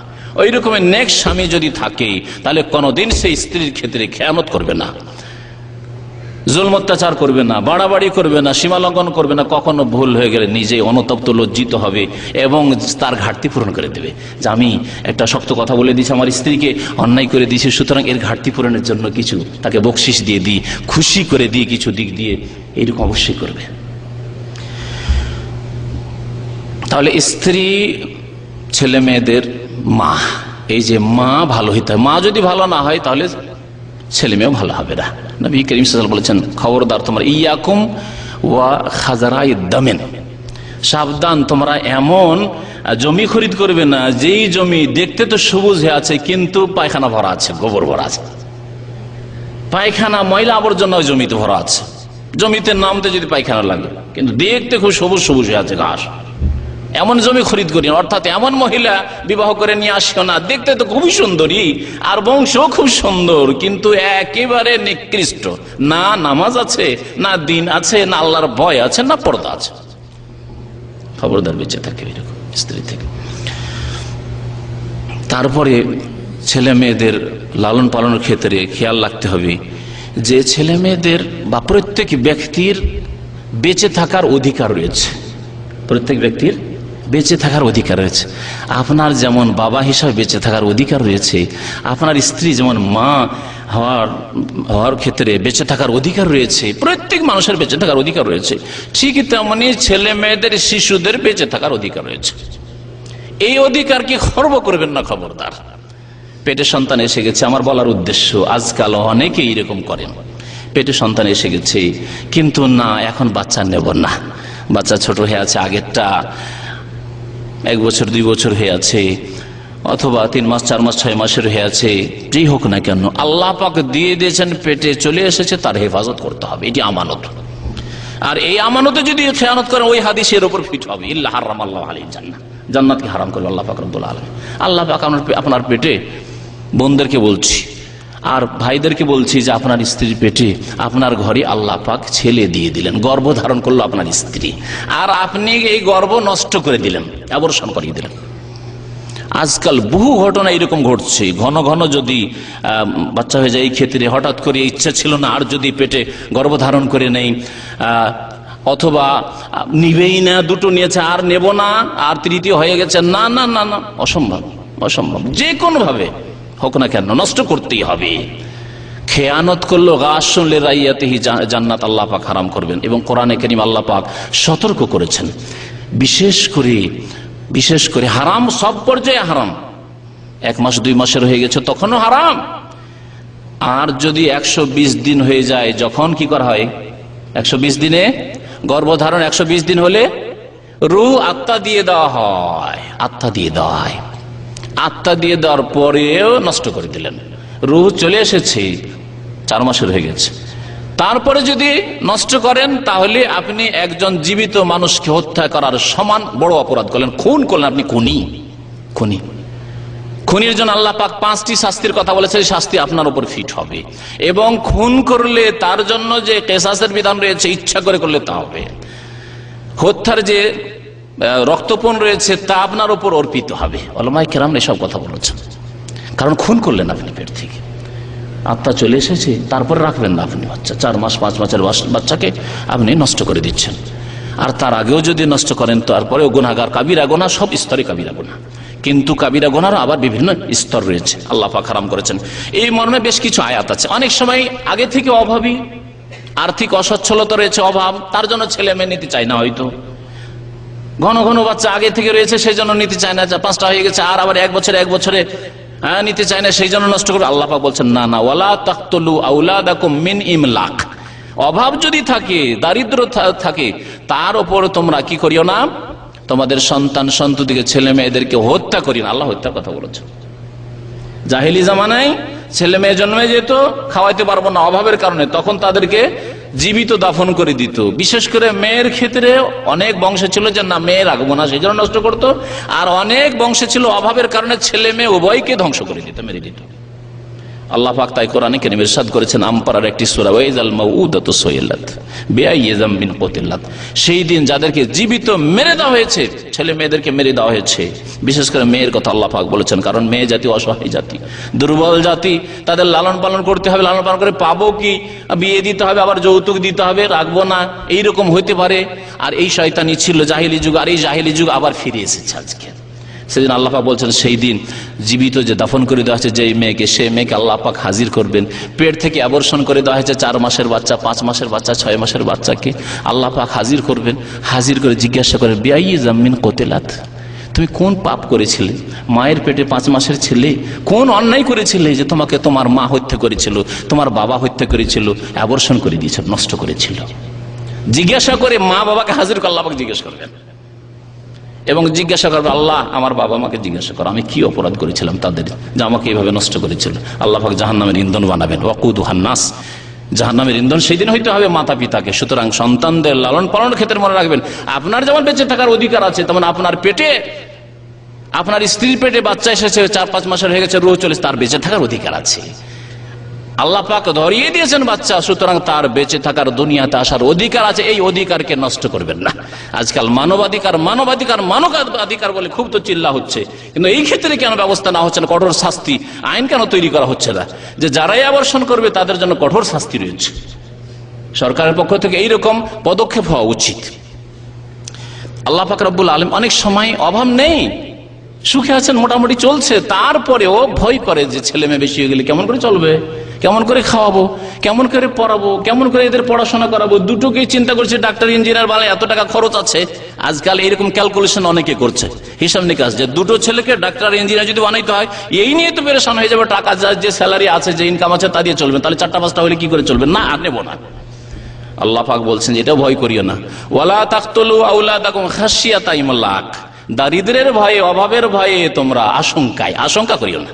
ওই রকমের নেক স্বামী যদি থাকে, তাহলে কোনোদিন সেই স্ত্রীর ক্ষেত্রে খেয়ানত করবে না, জুলম অত্যাচার করবে না, বাড়াবাড়ি করবে না, সীমা লঙ্ঘন করবে না। কখনো ভুল হয়ে গেলে নিজে অনুতপ্ত, লজ্জিত হবে এবং তার ঘাটতি পূরণ করে দেবে, যে আমি একটা শক্ত কথা বলে দিয়েছি আমার স্ত্রীকে, অন্যায় করে দিয়েছি, সুতরাং এর ঘাটতি পূরণের জন্য কিছু তাকে বকশিশ দিয়ে দিই, খুশি করে দিই কিছু দিক দিয়ে, এইরকম অবশ্যই করবে। তাহলে স্ত্রী ছেলে মেয়েদের মা, এই যে মা ভালো হইতে হয়, মা যদি ভালো না হয় তাহলে ছেলে মেয়েও ভালো হবে না। নবী করিম সাল্লাল্লাহু আলাইহি ওয়াসাল্লাম বলেছেন খবরদার তোমরা ইয়াকুম ওয়া খাজারাইদ দামিন, সাবধান তোমরা এমন জমি খরিদ করবে না যেই জমি দেখতে তো সবুজ হয়ে আছে কিন্তু পায়খানা ভরা আছে, গোবর ভরা আছে, পায়খানা ময়লা আবর্জনা জমিতে ভরা আছে, জমিতে নামতে যদি পায়খানা লাগে কিন্তু দেখতে খুব সবুজ সবুজ হয়ে আছে ঘাস, এমন জমি খরিদ করি। অর্থাৎ এমন মহিলা বিবাহ করে নিয়ে আসিও না, দেখতে তো খুবই সুন্দরী আর বংশও খুব সুন্দর কিন্তু একেবারে নিকৃষ্ট, না নামাজ আছে, না দিন আছে, না আল্লাহর ভয় আছে, না পর্দা আছে। খবরদার বেঁচে থাকে এরকম স্ত্রী থেকে। তারপরে ছেলে মেয়েদের লালন পালনের ক্ষেত্রে খেয়াল রাখতে হবে যে ছেলে মেয়েদের বা প্রত্যেক ব্যক্তির বেঁচে থাকার অধিকার রয়েছে, প্রত্যেক ব্যক্তির বেঁচে থাকার অধিকার রয়েছে। আপনার যেমন বাবা হিসাবে বেঁচে থাকার অধিকার রয়েছে, আপনার স্ত্রী যেমন মা হওয়ার ক্ষেত্রে বেঁচে থাকার অধিকার রয়েছে, প্রত্যেক মানুষের বেঁচে থাকার অধিকার রয়েছে, ঠিক তেমনি ছেলে মেয়েদের শিশুদের বেঁচে থাকার অধিকার রয়েছে। এই অধিকারকে খর্ব করবেন না, খবরদার। পেটে সন্তান এসে গেছে, আমার বলার উদ্দেশ্য আজকাল অনেকে এরকম করেন, পেটে সন্তান এসে গেছে কিন্তু না এখন বাচ্চা নেব না, বাচ্চা ছোট হয়ে আছে, আগেরটা 1 বছর 2 বছর হয়ে আছে, অথবা 3 মাস 4 মাস 6 মাসের হয়ে আছে, যেই হোক না কেন আল্লাহ পাক দিয়ে দিয়েছেন, পেটে চলে এসেছে, তার হেফাজত করতে হবে, এটি আমানত। আর এই আমানতে যদি খেয়ানত করেন ওই হাদিসের উপর ফিট হবে, ইল্লা হারামাল্লাহু আলাইহি জান্নাহ, জান্নাতকে হারাম করবে আল্লাহ পাক রব্বুল আলামিন। আল্লাহ পাক আপনার পেটে, বোনদেরকে বলছি আর ভাইদেরকে বলছি যে আপনার স্ত্রীর পেটে আপনার ঘরে আল্লাহ পাক ছেলে দিয়ে দিলেন, গর্ভ ধারণ করলো আপনার স্ত্রী, আর আপনি এই গর্ভ নষ্ট করে দিলেন, অ্যাবর্শন করিয়ে দিলেন। আজকাল বহু ঘটনা এরকম ঘটছে, ঘন ঘন যদি বাচ্চা হয়ে যায় এই ক্ষেত্রে, হঠাৎ করে ইচ্ছা ছিল না আর যদি পেটে গর্ভ ধারণ করে নেই, অথবা নিবেই না, দুটো নিয়েছে আর নেব না, আর তৃতীয় হয়ে গেছে, না না না না, অসম্ভব অসম্ভব, যে কোনো ভাবে হোক না কেন নষ্ট করতেই হবে। খেয়ানত করলো গাসুন লিরাইয়াতিহি, জান্নাত আল্লাহ পাক হারাম করবেন। এবং কোরআনে কারীম আল্লাহ পাক সতর্ক করেছেন, বিশেষ করে হারাম সব পর্যায়ে হারাম, 1 মাস 2 মাসের হয়ে গেছে তখনও হারাম, আর যদি 120 দিন হয়ে যায়, যখন কি করা হয় 120 দিনে গর্ভধারণ, 120 দিন হলে রূহ আত্মা দিয়ে দেওয়া হয়, আত্মা দিয়ে দেওয়া হয়, আত্মা দিয়ে দেওয়ার পরেও নষ্ট করে দিলেন, রূহ চলে এসেছে 4 মাসের হয়ে গেছে, তারপরে যদি নষ্ট করেন তাহলে আপনি একজন জীবিত মানুষকে হত্যা করার সমান বড় অপরাধ করলেন, খুন করলেন, আপনি খুনি। খুনির জন্য আল্লাহ পাক 5টি শাস্তির কথা বলেছে, শাস্তি আপনার উপর ফিট হবে। এবং খুন করলে তার জন্য যে কিসাসের বিধান রয়েছে, ইচ্ছা করে করলে তা হবে। হত্যার যে রক্তপণ রয়েছে তা আপনার উপর অর্পিত হবে। ওলামায়ে কেরাম এসব কথা বলেছেন, কারণ খুন করলেন আপনি পেট থেকে, আত্মা চলে এসেছে, তারপরে রাখবেন না আপনি বাচ্চা। 4 মাস 5 মাসের বাচ্চাকে আপনি নষ্ট করে দিচ্ছেন। আর তার আগেও যদি নষ্ট করেন তারপরেও গুনাহগার। কাবিরা গুনাহ সব স্তরে কাবিরা গুনাহ, কিন্তু কাবিরা গুনাহর আবার বিভিন্ন স্তর রয়েছে, আল্লাহ পাক হারাম করেছেন। এই মর্মে বেশ কিছু আয়াত আছে। অনেক সময় আগে থেকে অভাবী, আর্থিক অসচ্ছলতা রয়েছে, অভাব, তার জন্য ছেলে মেয়ে নিতে চায় না, হয়তো ঘন ঘন বাচ্চা আগে থেকে রয়েছে সেই জন্য নিতে চায় না, 5টা হয়ে গেছে আর আবার এক বছরে নিতে চায় না, সেই জন্য নষ্ট করে। আল্লাহ পাক বলছেন না, ওয়ালা তাকতুলু আওলাদাকুম মিন ইমলাক। অভাব যদি থাকে, দারিদ্র থাকে, তার উপর তোমরা কি করিও না, তোমাদের সন্তান সন্ততিকে, ছেলে মেয়েদেরকে হত্যা করিও না। আল্লাহ হত্যার কথা বলেছেন। জাহেলি জামানায় ছেলে মেয়ে জন্মে যেত, খাওয়াইতে পারবো না অভাবের কারণে, তখন তাদেরকে জীবিত দাফন করে দিত। বিশেষ করে মেয়ের ক্ষেত্রে অনেক বংশ ছিল যে না, মেয়ে রাখবো না, সেই জন্য নষ্ট করতো। আর অনেক বংশ ছিল অভাবের কারণে ছেলে মেয়ে উভয়কে ধ্বংস করে দিত, মেরে দিত। আল্লাহ পাক তাই কোরআনে কারীমে ইরশাদ করেছেন, আমপারার একটি সূরা, ওয়াইজাল মাউউদাতু সুইলাত বিআইয়ি যামবিন কুতিলাত। সেই দিন যাদেরকে জীবিত মেরে দেওয়া হয়েছে, ছেলে মেয়েদেরকে মেরে দেওয়া হয়েছে। বিশেষ করে মেয়ের কথা আল্লাহ পাক বলেছেন, কারণ মেয়ে জাতি অসহায় জাতি, দুর্বল জাতি, তাদের লালন পালন করতে হবে, লালন পালন করে পাবো কি, বিয়ে দিতে হবে, আবার যৌতুক দিতে হবে, রাখবো না, এইরকম হইতে পারে। আর এই শয়তানি ছিল জাহেলি যুগ, আর এই জাহেলি যুগ আবার ফিরে এসেছে আজকে। সেদিন আল্লাহ পাক বলছেন, সেই দিন জীবিত যে দাফন করে দেওয়া হয়েছে যেই মেয়েকে, সেই মেয়েকে আল্লাহ পাক হাজির করবেন। পেট থেকে অ্যাবর্শন করে দেওয়া হয়েছে 4 মাসের বাচ্চা, 5 মাসের বাচ্চা, 6 মাসের বাচ্চাকে আল্লাহ পাক হাজির করবেন। হাজির করে জিজ্ঞাসা করে, বিআইয়ি যামবিন কুতিলাত, তুমি কোন পাপ করেছিলে? মায়ের পেটে 5 মাসের ছেলে, কোন অন্যায় করেছিলে যে তোমাকে তোমার মা হত্যা করেছিল, তোমার বাবা হত্যা করেছিল, অ্যাবর্শন করে দিয়েছিল, নষ্ট করেছিল? জিজ্ঞাসা করে মা বাবাকে হাজির করে আল্লাহ পাক জিজ্ঞাসা করবেন। এবং জিজ্ঞাসা করবে, আল্লাহ আমার বাবা মাকে জিজ্ঞাসা করো আমি কি অপরাধ করেছিলাম তাদের, যে আমাকে এইভাবে নষ্ট করেছিল। আল্লাহ পাক জাহান্নামের ইন্ধন বানাবেন। ওয়াকুদুহান নাস, জাহান্নামের ইন্ধন সেই দিন হইতে হবে মাতা পিতাকে। সুতরাং সন্তানদের লালন পালনের ক্ষেত্রে মনে রাখবেন, আপনার যেমন বেঁচে থাকার অধিকার আছে, তেমন আপনার পেটে, আপনার স্ত্রীর পেটে বাচ্চা এসেছে, 4-5 মাসের হয়ে গেছে, রোজ চলেছে, তার বেঁচে থাকার অধিকার আছে। আল্লাহ পাক ধরিয়ে দিয়েছেন বাচ্চা, সুতরাং তার বেঁচে থাকার, দুনিয়াতে আসার অধিকার আছে। এই অধিকারকে নষ্ট করবেন না। আজকাল মানবাধিকার বলে খুব তো চিল্লা হচ্ছে, কিন্তু এই ক্ষেত্রে কেন ব্যবস্থা না হচ্ছে না? কঠোর শাস্তি, আইন কেন তৈরি করা হচ্ছে না যে যারাই অ্যাবর্শন করবে তাদের জন্য কঠোর শাস্তি রয়েছে? সরকারের পক্ষ থেকে এইরকম পদক্ষেপ হওয়া উচিত। আল্লাহ পাক রব্বুল আলামিন, অনেক সময় অভাব নেই, সুখে আছেন, মোটামুটি চলছে, তারপরেও ভয় করে যে ছেলে মেয়ে বেশি হয়ে গেলে কেমন করে চলবে, কেমন করে খাওয়াবো, কেমন করে পড়াবো, কেমন করে এদের পড়াশোনা করাবো। দুটোকেই চিন্তা করছে, ডাক্তার ইঞ্জিনিয়ার বানায় এত টাকা খরচ আছে। আজকাল এরকম ক্যালকুলেশন অনেকে করছে, হিসাব নিকাশ, যে দুটো ছেলেকে ডাক্তার ইঞ্জিনিয়ার যদি বানাইতে হয়, এই নিয়ে তো পেরেশান হয়ে যাবে। টাকা যে স্যালারি আছে, যে ইনকাম আছে, তা দিয়ে চলবে, তাহলে 4টা-5টা হলে কি করে চলবে? না, আর নেবো না। আল্লাহ পাক বলছেন, এটা ভয় করিও না। ওয়ালা তাকতুলু আওলাদাকুম খাশিয়াতা ইমলাক, দারিদ্রের ভয়ে, অভাবের ভয়ে তোমরা আশঙ্কা করিও না,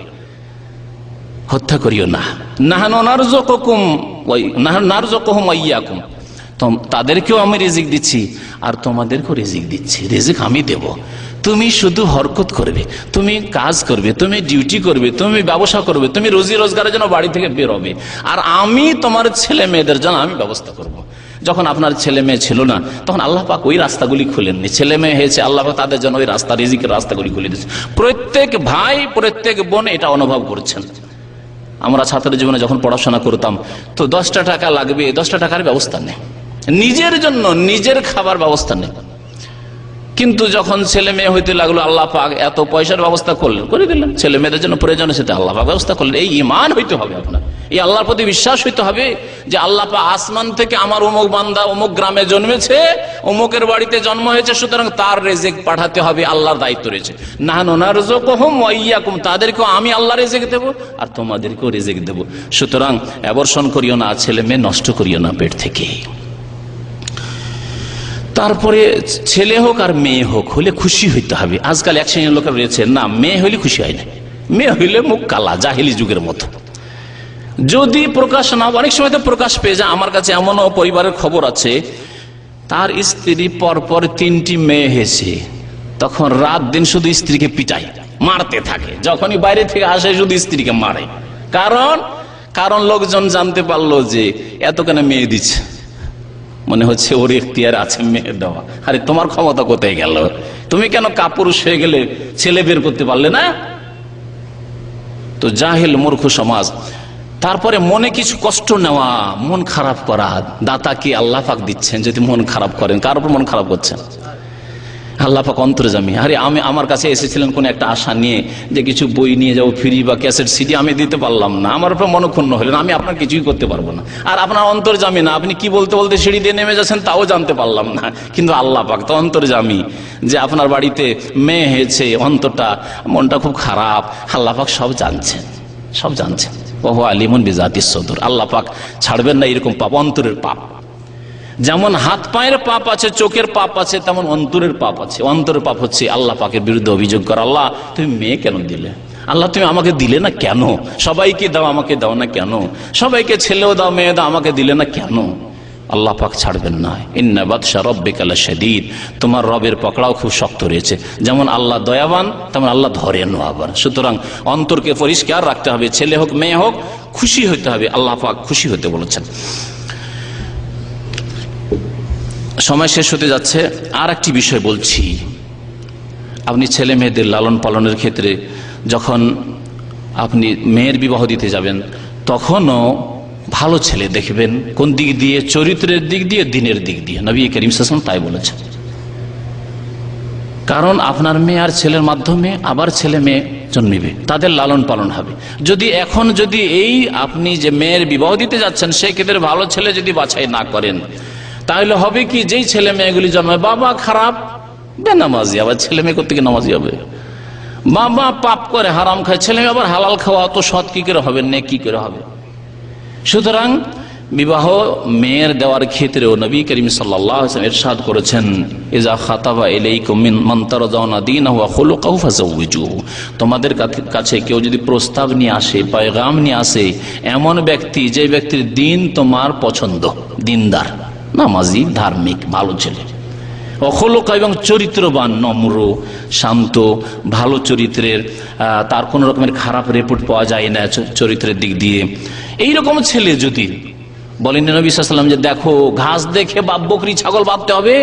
হত্যা করিও না। নাহনু নারযুকুহুম ওয়া ইয়াকুম, তাদেরকেও আমি রিজিক দিচ্ছি আর তোমাদেরকেও রিজিক দিচ্ছি। রিজিক আমি দেব, তুমি শুধু হরকত করবে, তুমি কাজ করবে, তুমি ডিউটি করবে, তুমি ব্যবসা করবে, তুমি রুজি রোজগারের জন্য বাড়ি থেকে বের হবে, আর আমি তোমার ছেলে মেয়েদের জন্য আমি ব্যবস্থা করব। যখন আপনার ছেলে মেয়ে ছিল না, তখন আল্লাহ পাক ওই রাস্তাগুলি খুলেননি। ছেলে মেয়ে হয়েছে, আল্লাহ পাক তাদের জন্য ওই রাস্তা, রিজিকের রাস্তাগুলি খুলে দিয়েছে। প্রত্যেক ভাই, প্রত্যেক বোন এটা অনুভব করছেন। আমরা ছাত্র জীবনে যখন পড়াশোনা করতাম, তো 10টা টাকা লাগবে, 10টা টাকার ব্যবস্থা নেই, নিজের জন্য নিজের খাবার ব্যবস্থা নেই। কিন্তু যখন ছেলে মেয়ে হইতে লাগলো, আল্লাহ পাক এত পয়সার ব্যবস্থা করে দিলেন, ছেলে মেয়েদের জন্য প্রয়োজন সেটা আল্লাহ পাক ব্যবস্থা করলেন। এই ঈমান হইতে হবে আপনার, এই আল্লাহর প্রতি বিশ্বাস হইতে হবে যে আল্লাহ পাক আসমান থেকে আমার অমুক বান্দা অমুক গ্রামে জন্মেছে, অমুকের বাড়িতে জন্ম হয়েছে, সুতরাং তার রিজিক পাঠাতে হবে, আল্লাহর দায়িত্ব রয়েছে। নাহনু নারযুকুহুম ওয়া ইয়াকুম, তাদেরকেও আমি আল্লাহ রিজিক দেব আর তোমাদেরকেও রিজিক দেব। সুতরাং অ্যাবর্শন করিও না, ছেলে মেয়ে নষ্ট করিও না পেট থেকে। তারপরে ছেলে হোক আর মেয়ে হোক, হলে খুশি হইতে হবে। আজকাল এক শ্রেণীর লোকের রয়েছে, না মেয়ে হইলে খুশি হয় না, মেয়ে হইলে মুখ কালা, জাহেলি যুগের মতো। যদি প্রকাশ না, অনেক সময় তো প্রকাশ পেয়ে যায়। আমার কাছে এমনও পরিবারের খবর আছে, তার স্ত্রী পরপর 3টি মেয়ে হয়েছে, তখন রাত দিন শুধু স্ত্রীকে পিটায়, মারতে থাকে। যখনই বাইরে থেকে আসে শুধু স্ত্রীকে মারে। কারণ লোকজন জানতে পারলো যে এত কেন মেয়ে দিচ্ছে, মনে হচ্ছে ওর এখতিয়ার আছে মেয়ে দেওয়া। আরে তোমার ক্ষমতা কোথায় গেল? তুমি কেন কাপুরুষ হয়ে গেলে ছেলে বের করতে পারলে না? তো জাহেল মূর্খ সমাজ। তারপরে মনে কিছু কষ্ট নেওয়া, মন খারাপ করা। দাতা কি আল্লাহ পাক দিচ্ছেন, যদি মন খারাপ করেন, কার উপর মন খারাপ করছেন? আল্লাহ পাক অন্তর্যামী। আরে আমার কাছে এসেছিলেন কোন একটা আশা নিয়ে যে কিছু বই নিয়ে যাবো ফ্রি বা ক্যাসেট সিডি, আমি দিতে পারলাম না, আমার উপর মনক্ষুণ্ণ হলেন, আমি আপনার কিছুই করতে পারবো না। আর আপনার অন্তর্যামী না, আপনি কি বলতে বলতে সিঁড়ি দিয়ে নেমে যাচ্ছেন তাও জানতে পারলাম না। কিন্তু আল্লাহ পাক তো অন্তর্যামী, যে আপনার বাড়িতে মেয়ে হয়েছে, অন্তরটা মনটা খুব খারাপ, আল্লাহ পাক সব জানছেন, সব জানছেন। ওহু আলিমুন বিজাতিস সুদূর। আল্লাহ পাক ছাড়বেন না এরকম পাপ, অন্তরের পাপ। যেমন হাত পায়ের পাপ আছে, চোখের পাপ আছে, তেমন অন্তরের পাপ আছে। অন্তরের পাপ হচ্ছে আল্লাহ পাকের বিরুদ্ধে অভিযোগ করা। আল্লাহ তুমি মেয়ে কেন দিলে? আল্লাহ তুমি আমাকে দিলে না কেন? সবাইকে দাও, আমাকে দাও না কেন? সবাইকে ছেলেও দাও, মেয়ে দাও, আমাকে দিলে না কেন? আল্লাহ পাক ছাড়বেন না। ইন্না বাতশা রাব্বিকা লাশাদীদ। তোমার রবের পকড়াও খুব শক্ত রয়েছে। যেমন আল্লাহ দয়াবান, তেমন আল্লাহ ধরেনও আবার। সুতরাং অন্তরকে পরিষ্কার রাখতে হবে, ছেলে হোক মেয়ে হোক, খুশি হতে হবে। আল্লাহ পাক খুশি হতে বলেছেন। সময় শেষ হতে যাচ্ছে, আর একটি বিষয় বলছি। আপনি ছেলে মেয়েদের লালন পালনের ক্ষেত্রে যখন আপনি মেয়ের বিবাহ দিতে যাবেন, তখনও ভালো ছেলে দেখবেন। কোন দিক দিয়ে? চরিত্রের দিক দিয়ে, দিনের দিক দিয়ে। নবী করিম সাল্লাল্লাহু আলাইহি ওয়াসাল্লাম তাই বলেছেন। কারণ আপনার মেয়ে আর ছেলের মাধ্যমে আবার ছেলে মেয়ে জন্মিবে, তাদের লালন পালন হবে। যদি এই আপনি যে মেয়ের বিবাহ দিতে যাচ্ছেন সেই ক্ষেত্রে ভালো ছেলে যদি বাছাই না করেন, তাহলে হবে কি, যেই ছেলে মেয়েগুলি জন্মায়, বাবা খারাপ বেনামাজি, আবার ছেলে মেয়ে করতে গিয়ে নামাজি হবে। বাবা পাপ করে, হারাম খায়, ছেলে মেয়ে আবার হালাল খাওয়া, তো সৎ কি করে হবে, নেক কি করে হবে? সুতরাং বিবাহ মেয়ের দেওয়ার ক্ষেত্রেও নবী করিম সাল্লাল্লাহু আলাইহি ওয়াসাল্লাম ইরশাদ করেছেন, ইজা খাতাবা ইলাইকুম মান তারজাউনা দীনাহু ওয়া খুলুকাহু ফাযাওয়িজুহু। তোমাদের কাছে কেউ যদি প্রস্তাব নিয়ে আসে, পয়গাম নিয়ে আসে, এমন ব্যক্তি যে ব্যক্তির দিন তোমার পছন্দ, দিনদার, নামাজি, ধার্মিক, ভালো ছেলে, অখলক এবং চরিত্রবান, নম্র, শান্ত, ভালো চরিত্রের, তার কোন রকমের খারাপ রিপোর্ট পাওয়া যায় না চরিত্রের দিক দিয়ে, এইরকম ছেলে যদি বলেন নবী সাল্লাল্লাহু আলাইহি ওয়াসাল্লাম যে দেখো ঘাস দেখে বকরি ছাগল বাঁধতে হবে।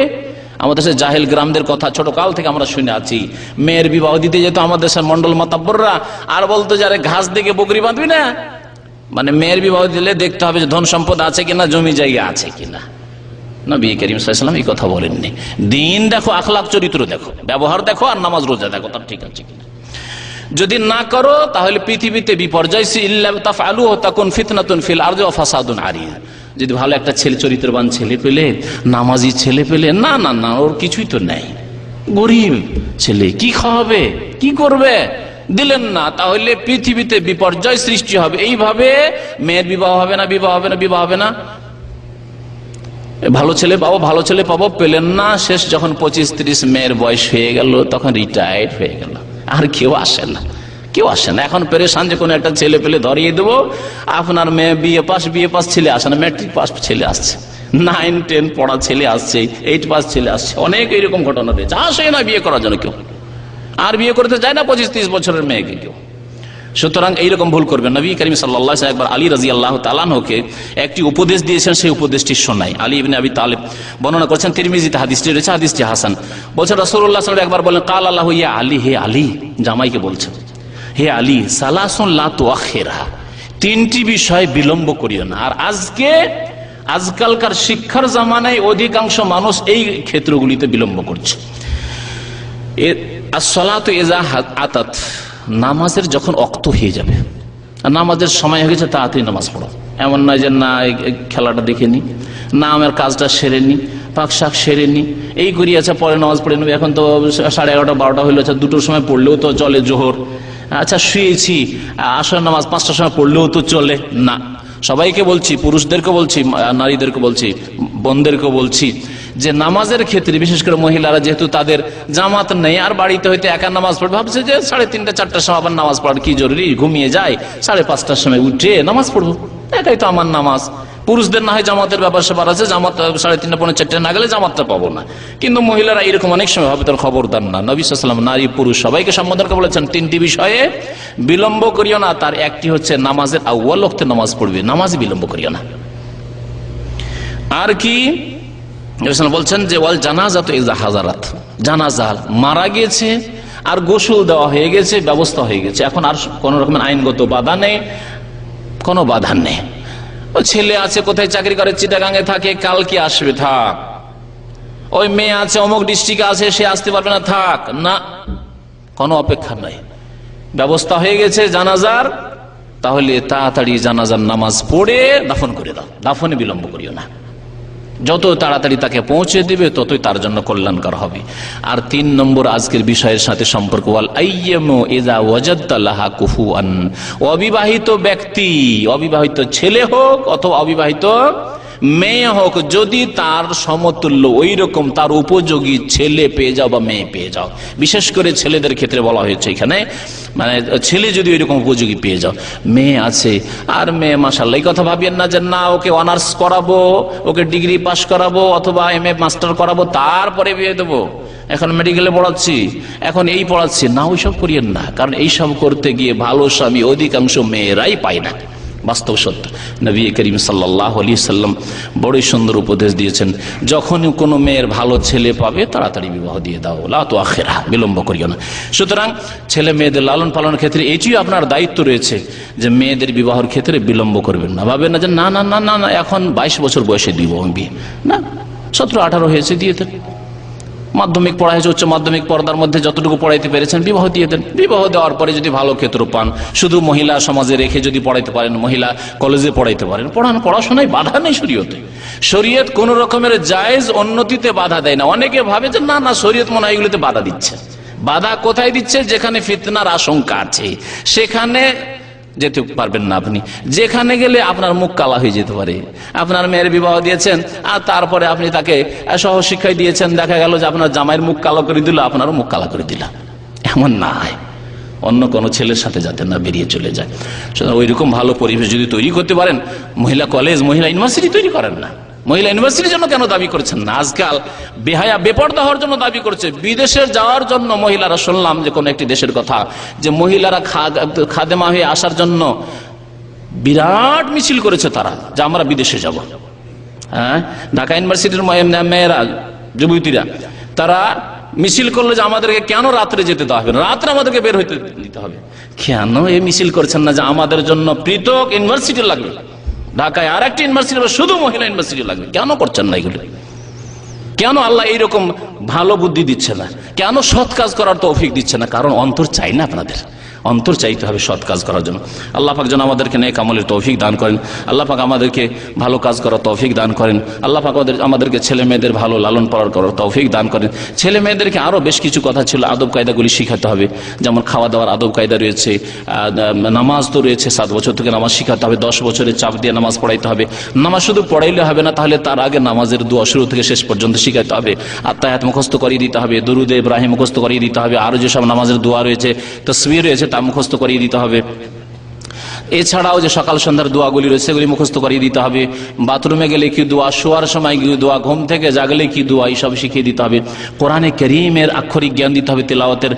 আমাদের দেশের জাহেল গ্রামদের কথা ছোটকাল থেকে আমরা শুনে আছি। মেয়ের বিবাহ দিতে যেত আমাদের দেশের মন্ডল মাতাব্বররা, আর বলতো যারে ঘাস দেখে বকরি বাঁধবি না, মানে মেয়ের বিবাহ দিলে দেখতে হবে যে ধন সম্পদ আছে কিনা, জমি জায়গা আছে কিনা। নবী করিম সাল্লাল্লাহু আলাইহি ওয়াসাল্লাম এই কথা বলেননি। দিন দেখো, আখলাক চরিত্র দেখো, ব্যবহার দেখো, আর নামাজ রোজা দেখো তার ঠিক আছে কিনা। যদি না করো তাহলে পৃথিবীতে বিপর্যয়। ইল্লা তাফআলু তাকুন ফিতনাতুন ফিল আরদি ওয়া ফাসাদুন আরিদ। যদি ভালো একটা ছেলে, চরিত্রবান ছেলে পেলে, নামাজি ছেলে পেলে, না না না, ওর কিছুই তো নেই, গরিব ছেলে, কি খাওয়াবে, কি করবে, দিলেন না, তাহলে পৃথিবীতে বিপর্যয় সৃষ্টি হবে। এইভাবে মেয়ের বিবাহ হবে না, বিবাহ হবে না, বিবাহ হবে না। ভালো ছেলে পাবো, ভালো ছেলে পাবো, পেলেন না। শেষ যখন 25-30 মেয়ের বয়স হয়ে গেল, তখন রিটায়ার্ড হয়ে গেল, আর কেউ আসে না, কেউ আসে না। এখন পেরেশান যে কোনো একটা ছেলে পেলে ধরিয়ে দেবো। আপনার মেয়ে বিএ পাস ছেলে আসে না, ম্যাট্রিক পাস ছেলে আসছে, 9-10 পড়া ছেলে আসছে, 8 পাস ছেলে আসছে। অনেক এইরকম ঘটনা রয়েছে, আসে না বিয়ে করার জন্য কেউ, আর বিয়ে করতে যায় না 25-30 বছরের মেয়েকে কেউ। সুতরাং এইরকম ভুল করবেন। নবী করিম সাল্লাল্লাহু আলাইহি ওয়াসাল্লাম একবার আলী রাদিয়াল্লাহু তাআলা আনহুকে একটি উপদেশ দিয়েছেন, সেই উপদেশটি শোনাই। আলী ইবনে আবি তালেব বর্ণনা করেছেন, তিরমিজিতে হাদিসটি রয়েছে, হাদিসটি হাসান। বলছেন রাসূলুল্লাহ সাল্লাল্লাহু আলাইহি ওয়াসাল্লাম একবার বলেন, কাল আল্লাহু ইয়া আলী, হে আলী, জামাইকে বলছেন, হে আলী, সালাসুন লা তুআখিরহা, 3টি বিষয় বিলম্ব করিও না। আর আজকালকার শিক্ষার জামানায় অধিকাংশ মানুষ এই ক্ষেত্রগুলিতে বিলম্ব করছে। as-সালাতু ইযা আতাত, নামাজের যখন অক্ত হয়ে যাবে, নামাজের সময় হয়ে গেছে, তাড়াতাড়ি নামাজ পড়ো। এমন নয় যে না খেলাটা দেখে নি, না আমার কাজটা সেরে নি, পাক শাক সেরে নি, এই করিয়াছে, পরে নামাজ পড়ে নেবে। এখন তো 11:30-12টা হইলো, আচ্ছা 2টোর সময় পড়লেও তো চলে জোহর। আচ্ছা শুয়েছি, আসর নামাজ 5টার সময় পড়লেও তো চলে না। সবাইকে বলছি, পুরুষদেরকে বলছি, নারীদেরকে বলছি, বোনদেরকে বলছি যে নামাজের ক্ষেত্রে বিশেষ করে মহিলারা যেহেতু তাদের জামাত নেই, আর বাড়িতে হয়তো একা নামাজ পড়বে, ভাবছে যে 3:30 4টার সময় আবার নামাজ পড়ার কি জরুরি, ঘুমিয়ে যায়, 5:30টার সময় উঠে নামাজ পড়বো, এটাই তো আমার নামাজ। পুরুষদের না হয় জামাতের ব্যাপার স্যাপার আছে, জামাত 3:30 পৌনে 4টায় না গেলে জামাতটা পাবো না, কিন্তু মহিলারা এরকম অনেক সময় হবে, তার খবরদার না। নবী সাল্লাল্লাহু আলাইহি ওয়াসাল্লাম নারী পুরুষ সবাইকে সম্বোধন করে বলেছেন 3টি বিষয়ে বিলম্ব করিও না। তার একটি হচ্ছে নামাজের আউয়াল ওয়াক্তে নামাজ পড়বে, নামাজে বিলম্ব করিও না। আর কি বলছেন যে ওয়াল জানাজাতু ইযা হাযারাত, জানাজা মারা গেছে আর গোসল দেওয়া হয়ে গেছে, ব্যবস্থা হয়ে গেছে, এখন আর কোন রকমের আইনগত বাধা নেই, কোনো বাধা নেই। ও ছেলে আছে কোথায় চাকরি করে, চিটাগাঙে থাকে, কালকে আসবে, থাক। ওই মেয়ে আছে অমুক ডিস্ট্রিক্টে আছে, সে আসতে পারবে না, থাক না, কোনো অপেক্ষা নাই, ব্যবস্থা হয়ে গেছে জানাজার, তাহলে তাড়াতাড়ি জানাজার নামাজ পড়ে দাফন করে দাও, দাফনে বিলম্ব করিও না। যত তাড়াতাড়ি তাকে পৌঁছে দিবে ততই তার জন্য কল্যাণকর হবে। আর 3 নম্বর আজকের বিষয়ের সাথে সম্পর্ক, ওয়াল আইয়ামু ইযা ওয়াজাদতা লাহা কুফুয়ান, অবিবাহিত ব্যক্তি, অবিবাহিত ছেলে হোক অথবা অবিবাহিত মেয়ে হোক, যদি তার সমতুল্য ওই রকম তার উপযোগী ছেলে পেয়ে যাও বা মেয়ে পেয়ে যাও, বিশেষ করে ছেলেদের ক্ষেত্রে বলা হয়েছে এখানে, মানে ছেলে যদি ওইরকম উপযোগী পেয়ে যাও, মেয়ে আছে আর মেয়ে মাশাআল্লাহ, এই কথা ভাবিয়েন না যে না ওকে অনার্স করাবো, ওকে ডিগ্রি পাস করাবো অথবা MA মাস্টার করাবো তারপরে বিয়ে দেবো, এখন মেডিকেলে পড়াচ্ছি, এখন এই পড়াচ্ছি না, ওইসব করিয়েন না। কারণ এইসব করতে গিয়ে ভালো স্বামী অধিকাংশ মেয়েরাই পায় না, বাস্তব সত্য। নবী করিম সাল্লাল্লাহু আলাইহি সাল্লাম বড়ই সুন্দর উপদেশ দিয়েছেন, যখনই কোনো মেয়ের ভালো ছেলে পাবে তাড়াতাড়ি বিবাহ দিয়ে দাও, লা তুআখিরহা, বিলম্ব করিও না। সুতরাং ছেলে মেয়েদের লালন পালনের ক্ষেত্রে এটিও আপনার দায়িত্ব রয়েছে যে মেয়েদের বিবাহের ক্ষেত্রে বিলম্ব করবেন না, ভাবেন না যে না না না না না এখন 22 বছর বয়সে দিব বিয়ে, না 17-18 হয়েছে দিয়ে দেন, মাধ্যমিক পড়া হয়েছে, উচ্চ মাধ্যমিক পর্দার মধ্যে যতটুকু পড়াইতে পেরেছেন বিবাহ দিয়ে দেন। বিবাহ দেওয়ার পরে যদি ভালো ক্ষেত্র পান, শুধু মহিলা সমাজে রেখে যদি পড়াইতে পারেন, মহিলা কলেজে পড়াইতে পারেন, পড়ান, পড়াশোনায় বাধা নেই শরীয়তে। শরীয়ত কোন রকমের জায়েজ উন্নতিতে বাধা দেয় না। অনেকে ভাবে যে না না শরীয়ত মনে হয় এগুলোতে বাধা দিচ্ছে। বাধা কোথায় দিচ্ছে? যেখানে ফিতনার আশঙ্কা আছে সেখানে যেতে পারবেন না আপনি, যেখানে গেলে আপনার মুখ কালা হয়ে যেতে পারে। আপনার মেয়ের বিবাহ দিয়েছেন আর তারপরে আপনি তাকে সহশিক্ষায় দিয়েছেন, দেখা গেল যে আপনার জামাইয়ের মুখ কালো করে দিল, আপনারও মুখ কালা করে দিল, এমন না হয়। অন্য কোনো ছেলের সাথে যাতে না বেরিয়ে চলে যায়। ওইরকম ভালো পরিবেশ যদি তৈরি করতে পারেন, মহিলা কলেজ, মহিলা ইউনিভার্সিটি তৈরি করেন না, মহিলা ইউনিভার্সিটির জন্য কেন দাবি করছেন না? আজকাল বেহায়া বেপর্দা হওয়ার জন্য দাবি করছে, বিদেশে যাওয়ার জন্য মহিলারা, শুনলাম যে কোন একটি দেশের কথা, যে মহিলারা খাদেমা হয়ে আসার জন্য বিরাট মিছিল করেছে তারা, যে আমরা বিদেশে যাব। হ্যাঁ, ঢাকা ইউনিভার্সিটির মেয়েরা, যুবতীরা, তারা মিছিল করলো যে আমাদেরকে কেন রাত্রে যেতে দেওয়া হবে না, রাত্রে আমাদেরকে বের হইতে দিতে হবে। কেন এই মিছিল করছেন না যে আমাদের জন্য পৃথক ইউনিভার্সিটি লাগবে, ঢাকায় আর একটি ইউনিভার্সিটি, শুধু মহিলা ইউনিভার্সিটি লাগবে? কেন করছেন না এগুলো? কেন আল্লাহ এইরকম ভালো বুদ্ধি দিচ্ছে না? কেন সৎ কাজ করার তৌফিক দিচ্ছে না? কারণ অন্তর চাই না, আপনাদের অন্তর চাইতে হবে সৎ কাজ করার জন্য। আল্লাহ পাক যেন আমাদেরকে নেক আমলের তৌফিক দান করেন, আল্লাহ পাক আমাদেরকে ভালো কাজ করার তৌফিক দান করেন, আল্লাহ পাক আমাদেরকে ছেলে মেয়েদের ভালো লালন পালন করার তৌফিক দান করেন। ছেলে মেয়েদেরকে আরো বেশ কিছু কথা ছিল, আদব কায়দাগুলি শিখাতে হবে, যেমন খাওয়া দাওয়ার আদব কায়দা রয়েছে, নামাজ তো রয়েছে, 7 বছর থেকে নামাজ শিখাতে হবে, 10 বছরের চাপ দিয়ে নামাজ পড়াইতে হবে। নামাজ শুধু পড়াইলে হবে না, তাহলে তার আগে নামাজের দোয়া শুরু থেকে শেষ পর্যন্ত শিখাতে হবে, আত্তায়াত মুখস্থ করিয়ে দিতে হবে, দুরুদে ইব্রাহিম মুখস্থ করিয়ে দিতে হবে, আরো যেসব নামাজের দোয়া রয়েছে, তাসবিহ রয়েছে, তা মুখস্থ করিয়ে দিতে হবে। এছাড়াও যে সকাল সন্ধ্যার দোয়াগুলি রয়েছে সেগুলি মুখস্থ করিয়ে দিতে হবে। বাথরুমে গেলে কি দোয়া, শোয়ার সময় কি দোয়া, ঘুম থেকে জাগলে কি দোয়া, এইসব শিখিয়ে দিতে হবে। কোরআনে কারীমের আক্ষরিক জ্ঞান দিতে হবে, তেলাওয়াতের,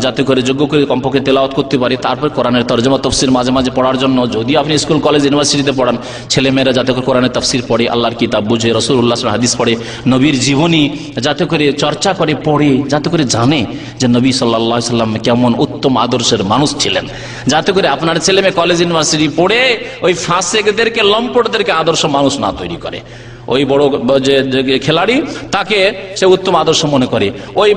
যাতে করে যোগ্য করে কমপক্ষে তেলাওয়াত করতে পারে। তারপর কোরআনের তরজমা তফসির মাঝে মাঝে পড়ার জন্য, যদি আপনি স্কুল কলেজ ইউনিভার্সিটিতে পড়ান, ছেলেমেয়েরা যাতে করে কোরআনের তফসির পড়ে, আল্লাহর কিতাব বুঝে, রাসূলুল্লাহ সাল্লাল্লাহু আলাইহি ওয়াসাল্লাম হাদিস পড়ে, নবীর জীবনী যাতে করে চর্চা করে, পড়ে, যাতে করে জানে যে নবী সাল্লাল্লাহু আলাইহি ওয়াসাল্লাম কেমন উত্তম আদর্শের মানুষ ছিলেন, যাতে করে আপনার ছেলে মেয়ে কলেজ ইউনিভার্সিটি পড়ে ওই ফাসেকদেরকে, লম্পটদেরকে আদর্শ মানুষ না তৈরি করে। ওই বড় যে খেলাড়ি তাকে সে উত্তম আদর্শ মনে করে, ওই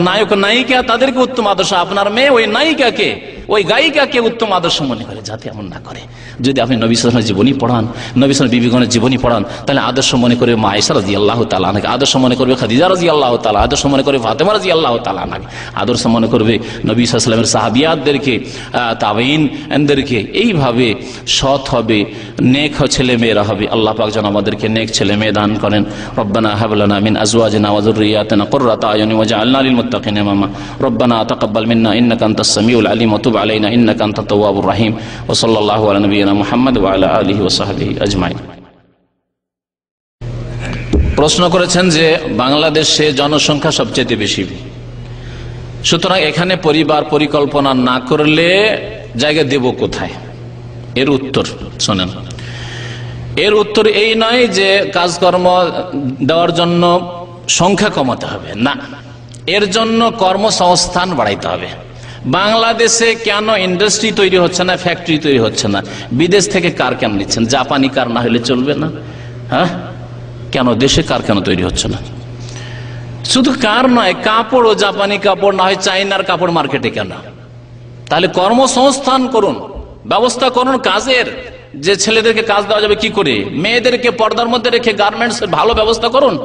নায়ক নায়িকা তাদেরকে উত্তম আদর্শ। আপনার মেয়ে ওই নায়িকাকে ওই গায়িকাকে উত্তম আদর্শ মনে করে, যাতে এমন না করে। যদি আপনি নবী সাল্লাল্লাহু আলাইহি ওয়াসাল্লামের জীবনী পড়ান, নবী সাল্লাল্লাহু আলাইহি ওয়াসাল্লাম বিবিগণের জীবনী পড়ান, তাহলে আদর্শ মনে করবে মা আয়েশা রাদিয়াল্লাহু তাআলা আনহা, আদর্শ মনে করবে খাদিজা রাদিয়াল্লাহু তাআলা, আদর্শ মনে করবে ফাতেমা রাদিয়াল্লাহু তাআলা আনহা, আদর্শ মনে করবে নবী সাল্লাল্লাহু আলাইহি ওয়াসাল্লামের সাহাবিয়াতদেরকে, তাবেঈনদেরকে। এইভাবে সৎ হবে, নেক ছেলে মেয়েরা হবে। আল্লাহ পাক যেন আমাদেরকে নেক ছেলে মেয়ে দান করেন। রব্বানা হাব লানা মিন আজওয়াজিনা ওয়া যুররিয়াতিনা কুররাতা আয়ুন ওয়াজআলনা লিল মুত্তাকিনা ইমামা। রব্বানা তাকাব্বাল মিন্না ইন্নাকা আনতাস সামিউল আলিম ওয়া তুব আলাইনা ইন্নাকা আনতাত তাওয়াবুর রহিম। ওয়া সাল্লাল্লাহু আলা নবিয়িনা মুহাম্মদ ওয়া আলা আলিহি ওয়া সাহবিহি আজমাইন। প্রশ্ন করেছেন যে বাংলাদেশে জনসংখ্যা সবচেয়ে বেশি, সুতরাং এখানে পরিবার পরিকল্পনা না করলে জায়গা দেব কোথায়? এর উত্তর শোনেন। এর উত্তর এই নয় যে কাজকর্ম দেওয়ার জন্য সংখ্যা কমাতে হবে, না, এর জন্য কর্মসংস্থান বাড়াইতে হবে। বাংলাদেশে কেন ইন্ডাস্ট্রি তৈরি হচ্ছে না, ফ্যাক্টরি তৈরি হচ্ছে না? বিদেশ থেকে কার কেন নিচ্ছেন? জাপানি কার না হলে চলবে না? হ্যাঁ, কেন দেশে কার কেন তৈরি হচ্ছে না? শুধু কার নয়, কাপড়ও জাপানি কাপড় না হয় চাইনার কাপড় মার্কেটে কেন? তাহলে কর্মসংস্থান করুন, ব্যবস্থা করুন কাজের, যে ছেলেদেরকে কাজ দেওয়া যাবে কি করে, মেয়েদেরকে পর্দার মধ্যে রেখে গার্মেন্টস ভালো ব্যবস্থা করুন,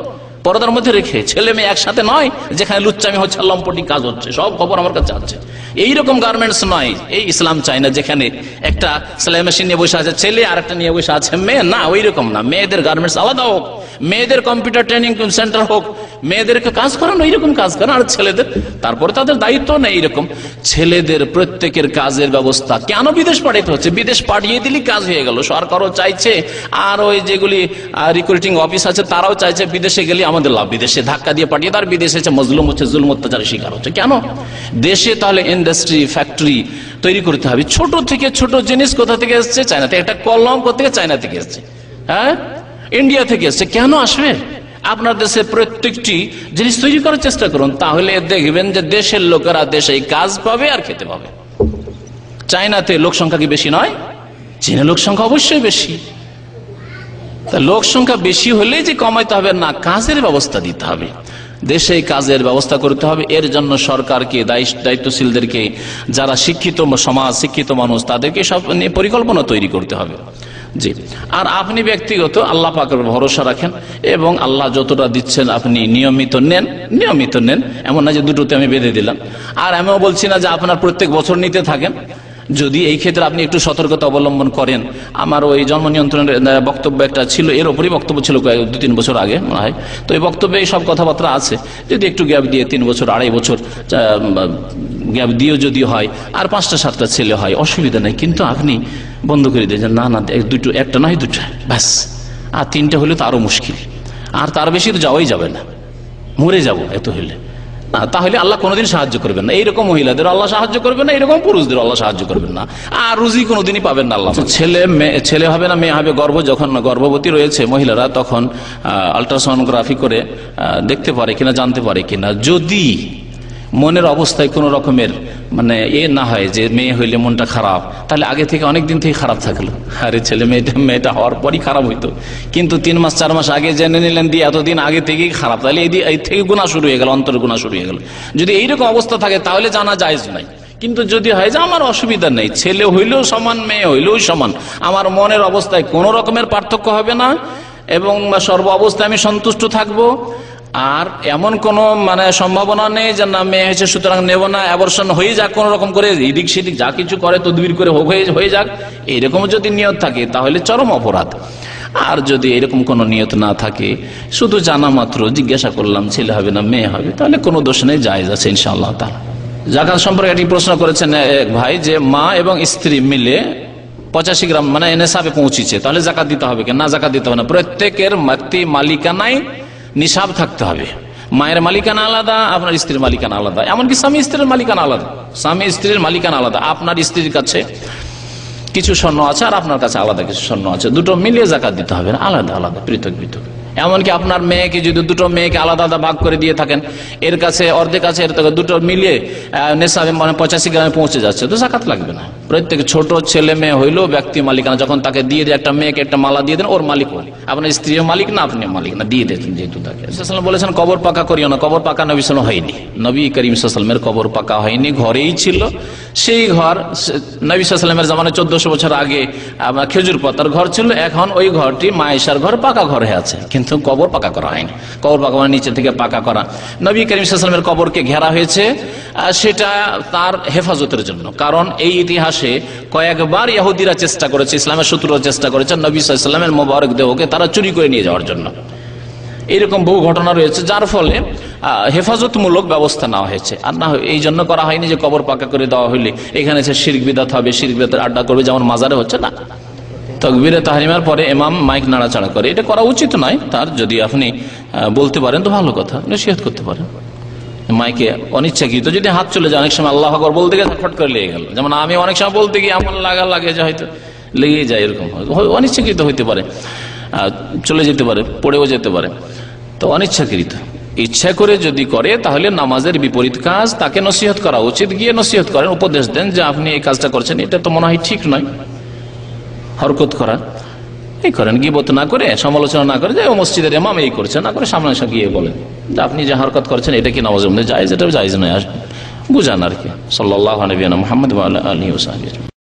পর্দার মধ্যে রেখে। ছেলে মেয়ে একসাথে নয়, যেখানে লুচ্চামি হচ্ছে, লম্পটি কাজ হচ্ছে, সব খবর আমার কাছে আছে। এইরকম গার্মেন্টস নয়, এই ইসলাম চায় না যেখানে একটা সেলাই মেশিন নিয়ে বসে আছে ছেলে আর একটা নিয়ে বসে আছে মেয়ে, না, ওই রকম না। মেয়েদের গার্মেন্টস আলাদা হোক, মেয়েদের কম্পিউটার ট্রেনিং সেন্টার হোক, মেয়েদেরকে কাজ করানো, এইরকম কাজ করানো। আর ছেলেদের তারপরে তাদের দায়িত্ব নেই এইরকম। ছেলেদের প্রত্যেকের কাজের ব্যবস্থা কেন বিদেশ পাঠাইতে হচ্ছে? বিদেশ পাঠিয়ে দিলেই কাজ হয়ে গেল। সরকারও চাইছে, আর ওই যেগুলি রিক্রুটিং অফিস আছে তারাও চাইছে বিদেশে গেলে আমাদের লাভ, বিদেশে ধাক্কা দিয়ে পাঠিয়ে, তার বিদেশে মজলুম হচ্ছে, জুলুম অত্যাচারের শিকার হচ্ছে। কেন দেশে তাহলে ইন্ডাস্ট্রি ফ্যাক্টরি তৈরি করতে হবে? ছোট থেকে ছোট জিনিস কোথা থেকে এসছে? চায়না থেকে। একটা কলম কোথা থেকে? চায়না থেকে এসছে, হ্যাঁ, ইন্ডিয়া থেকে এসছে। কেন আসবে? আপনার দেশে প্রত্যেকটি জিনিস তৈরি করার চেষ্টা করুন, তাহলে দেখবেন যে দেশের লোকেরা দেশে কাজ পাবে আর খেতে পাবে। চায়নাতে লোক সংখ্যা কি বেশি নয়? চীনে লোক সংখ্যা অবশ্যই বেশি। তা লোক সংখ্যা বেশি হলে যে কমাইতে হবে না, কাজের ব্যবস্থা দিতে হবে, দেশে কাজের ব্যবস্থা করতে হবে। এর জন্য সরকারকে, দায়িত্বশীলদেরকে, যারা শিক্ষিত সমাজ, শিক্ষিত মানুষ, তাদেরকে সব নিয়ে পরিকল্পনা তৈরি করতে হবে। জি, আর আপনি ব্যক্তিগত আল্লাহ পাকের ভরসা রাখেন এবং আল্লাহ যতটা দিচ্ছেন আপনি নিয়মিত নেন। এমন না যে দুটোতে আমি বেঁধে দিলাম। আর আমিও বলছি না যে আপনার প্রত্যেক বছর নিতে থাকেন। যদি এই ক্ষেত্রে আপনি একটু সতর্কতা অবলম্বন করেন, আমার ওই জন্ম নিয়ন্ত্রণের বক্তব্য একটা ছিল, এর ওপরই বক্তব্য ছিল 2-3 বছর আগে মনে হয়, তো এই বক্তব্যে এই সব কথাবার্তা আছে। যদি একটু গ্যাপ দিয়ে 3 বছর 2.5 বছর গ্যাপ দিয়েও যদি হয়, আর 5টা-7টা ছেলে হয়, অসুবিধা নেই। কিন্তু আপনি বন্ধ করে দিয়েছেন, না, একটা নয় 2টা ব্যাস, আর 3টে হলে তো আরো মুশকিল, আর তার বেশি তো যাওয়াই যাবে না, মরে যাব এত হলে না। তাহলে আল্লাহ কোনোদিন সাহায্য করবেন না। এইরকম মহিলাদের আল্লাহ সাহায্য করবেন না, এরকম পুরুষদের আল্লাহ সাহায্য করবেন না, আর রুজি কোনোদিনই পাবেন না আল্লাহ। ছেলে হবে না মেয়ে হবে, যখন গর্ভবতী রয়েছে মহিলারা, তখন আল্ট্রাসোনোগ্রাফি করে দেখতে পারে কিনা, জানতে পারে কিনা। যদি মনের অবস্থায় কোনো রকমের না হয় যে মেয়ে হইলে মনটা খারাপ, তাহলে আগে থেকে অনেক দিন থেকে খারাপ থাকলো। আরে ছেলে মেয়েটা হওয়ার পরই খারাপ হইতো, কিন্তু 3 মাস 4 মাস আগে জেনে নিলেন দিয়ে এতদিন আগে থেকেই খারাপ, তাহলে এই থেকে গুনাহ শুরু হয়ে গেল, অন্তর গুনাহ শুরু হয়ে গেল। যদি এইরকম অবস্থা থাকে তাহলে জানা জায়েজ নাই। কিন্তু যদি হয় যে আমার অসুবিধা নেই, ছেলে হইলেও সমান মেয়ে হইলেও সমান, আমার মনের অবস্থায় কোনো রকমের পার্থক্য হবে না এবং সর্ব অবস্থায় আমি সন্তুষ্ট থাকবো, আর এমন কোন সম্ভাবনা নেই যে না মেয়ে হয়েছে সুতরাং নেব না, অ্যাবর্শন হয়ে যাক কোন রকম করে, এদিক সেদিক যা কিছু করে তদবির করে হয়ে যাক, এরকম যদি নিয়ত থাকে তাহলে চরম অপরাধ। আর যদি এরকম কোনো নিয়ত না থাকে, শুধু জানা মাত্র জিজ্ঞাসা করলাম ছেলে হবে না মেয়ে হবে, তাহলে কোনো দোষ নেই, জায়েজ আছে ইনশাআল্লাহ তাআলা। যাকাত সম্পর্কে একটি প্রশ্ন করেছেন এক ভাই, যে মা এবং স্ত্রী মিলে 85 গ্রাম নেশাবে পৌঁছেছে, তাহলে জাকাত দিতে হবে কি না? জাকাত দিতে হবে না। প্রত্যেকের মালিকানায় নিসাব থাকতে হবে। মায়ের মালিকানা আলাদা, আপনার স্ত্রীর মালিকানা আলাদা, এমনকি স্বামী স্ত্রীর মালিকানা আলাদা। স্বামী স্ত্রীর মালিকানা আলাদা, আপনার স্ত্রীর কাছে কিছু স্বর্ণ আছে আর আপনার কাছে আলাদা কিছু স্বর্ণ আছে, দুটো মিলিয়ে জাকাত দিতে হবে না, আলাদা আলাদা, পৃথক পৃথক। এমনকি আপনার মেয়েকে যদি দুটো মেয়েকে আলাদা আলাদা ভাগ করে দিয়ে থাকেন, এর কাছে অর্ধেক আছে, এর থেকে দুটো মিলিয়ে নেশাবে 85 গ্রামে পৌঁছে যাচ্ছে, তো জাকাত লাগবে না। প্রত্যেক ছোট ছেলে মেয়ে হইলেও ব্যক্তি মালিকানা, যখন তাকে দিয়ে দিয়ে একটা মেয়েকে একটা মালা দিয়ে দেন, ওর মালিক হলে আপনার স্ত্রীও মালিক না, আপনি মালিক না, দিয়ে দিয়েছেন যেহেতু তাকে। সাল্লাল্লাহু বলেছেন কবর পাকা করিও না, কবর পাকা নবী সাল্লাল্লাহু হয়নি, নবী করিম সাল্লাল্লাহু আলাইহি ওয়াসাল্লামের কবর পাকা হয়নি, ঘরেই ছিল। সেই ঘর নবী সাল্লাল্লাহু আলাইহি ওয়াসাল্লামের জামানায় 1400 বছর আগে খেজুর পাতার ঘর ছিল, এখন ওই ঘরটি মা আয়েশার ঘর পাকা ঘর হয়ে আছে, কিন্তু কবর পাকা করা হয়নি। কবর পাকা মানে নিচে থেকে পাকা করা। নবী করিম সাল্লাল্লাহু আলাইহি ওয়াসাল্লামের কবরকে ঘেরা হয়েছে, সেটা তার হেফাজতের জন্য। কারণ এই ইতিহাসে কয়েকবার ইহুদিরা চেষ্টা করেছে, ইসলামের শত্রুরা চেষ্টা করেছে নবী সাল্লাল্লাহু আলাইহি ওয়াসাল্লামের মোবারক দেহকে তারা চুরি করে নিয়ে যাওয়ার জন্য। এরকম বহু ঘটনা রয়েছে, যার ফলে হেফাজতমূলক ব্যবস্থা নেওয়া হয়েছে। আর না এই জন্য করা হয়নি যে কবর পাকা করে দেওয়া হইলে এখানে সে শিরক বিদআত হবে, শিরক বিদআতের আড্ডা করবে, যেমন মাজারে হচ্ছে না। তাকবীরে তাহরিমার পরে ইমাম মাইক নাড়াচাড়া করে, এটা করা উচিত নয়। তার যদি আপনি বলতে পারেন তো ভালো কথা, নসিহত করতে পারেন। মাইকে অনিচ্ছাকৃত যদি হাত চলে যায়, অনেক সময় আল্লাহু আকবার বলতে গিয়ে ফট করে লেগে গেল, যেমন আমি অনেক সময় বলতে গিয়ে আমার লাগে যে হয়তো লেগে যায়, এরকম অনিচ্ছাকৃত হইতে পারে, চলে যেতে পারে, পড়েও যেতে পারে। তো অনিচ্ছাকৃত, ইচ্ছা করে যদি করে তাহলে নামাজের বিপরীত কাজ, তাকে নসিহত করা উচিত, গিয়ে নসিহত করেন, উপদেশ দেন যে আপনি এই কাজটা করছেন, এটা তো মনে হয় ঠিক নয়। হরকত করা এই করেন, গীবত না করে, সমালোচনা না করে, যে ও মসজিদের ইমাম এই করছে না করে সামনে এসে গিয়ে বলেন যে আপনি যে হরকত করছেন এটা কি নামাজের মধ্যে জায়েজ, এটা জায়েজ নয়, বুঝান আর কি। সাল্লাল্লাহু আলাইহি ওয়া সাল্লাম মুহাম্মদ ওয়া আলা আলিহি ওয়া সাহবিহি।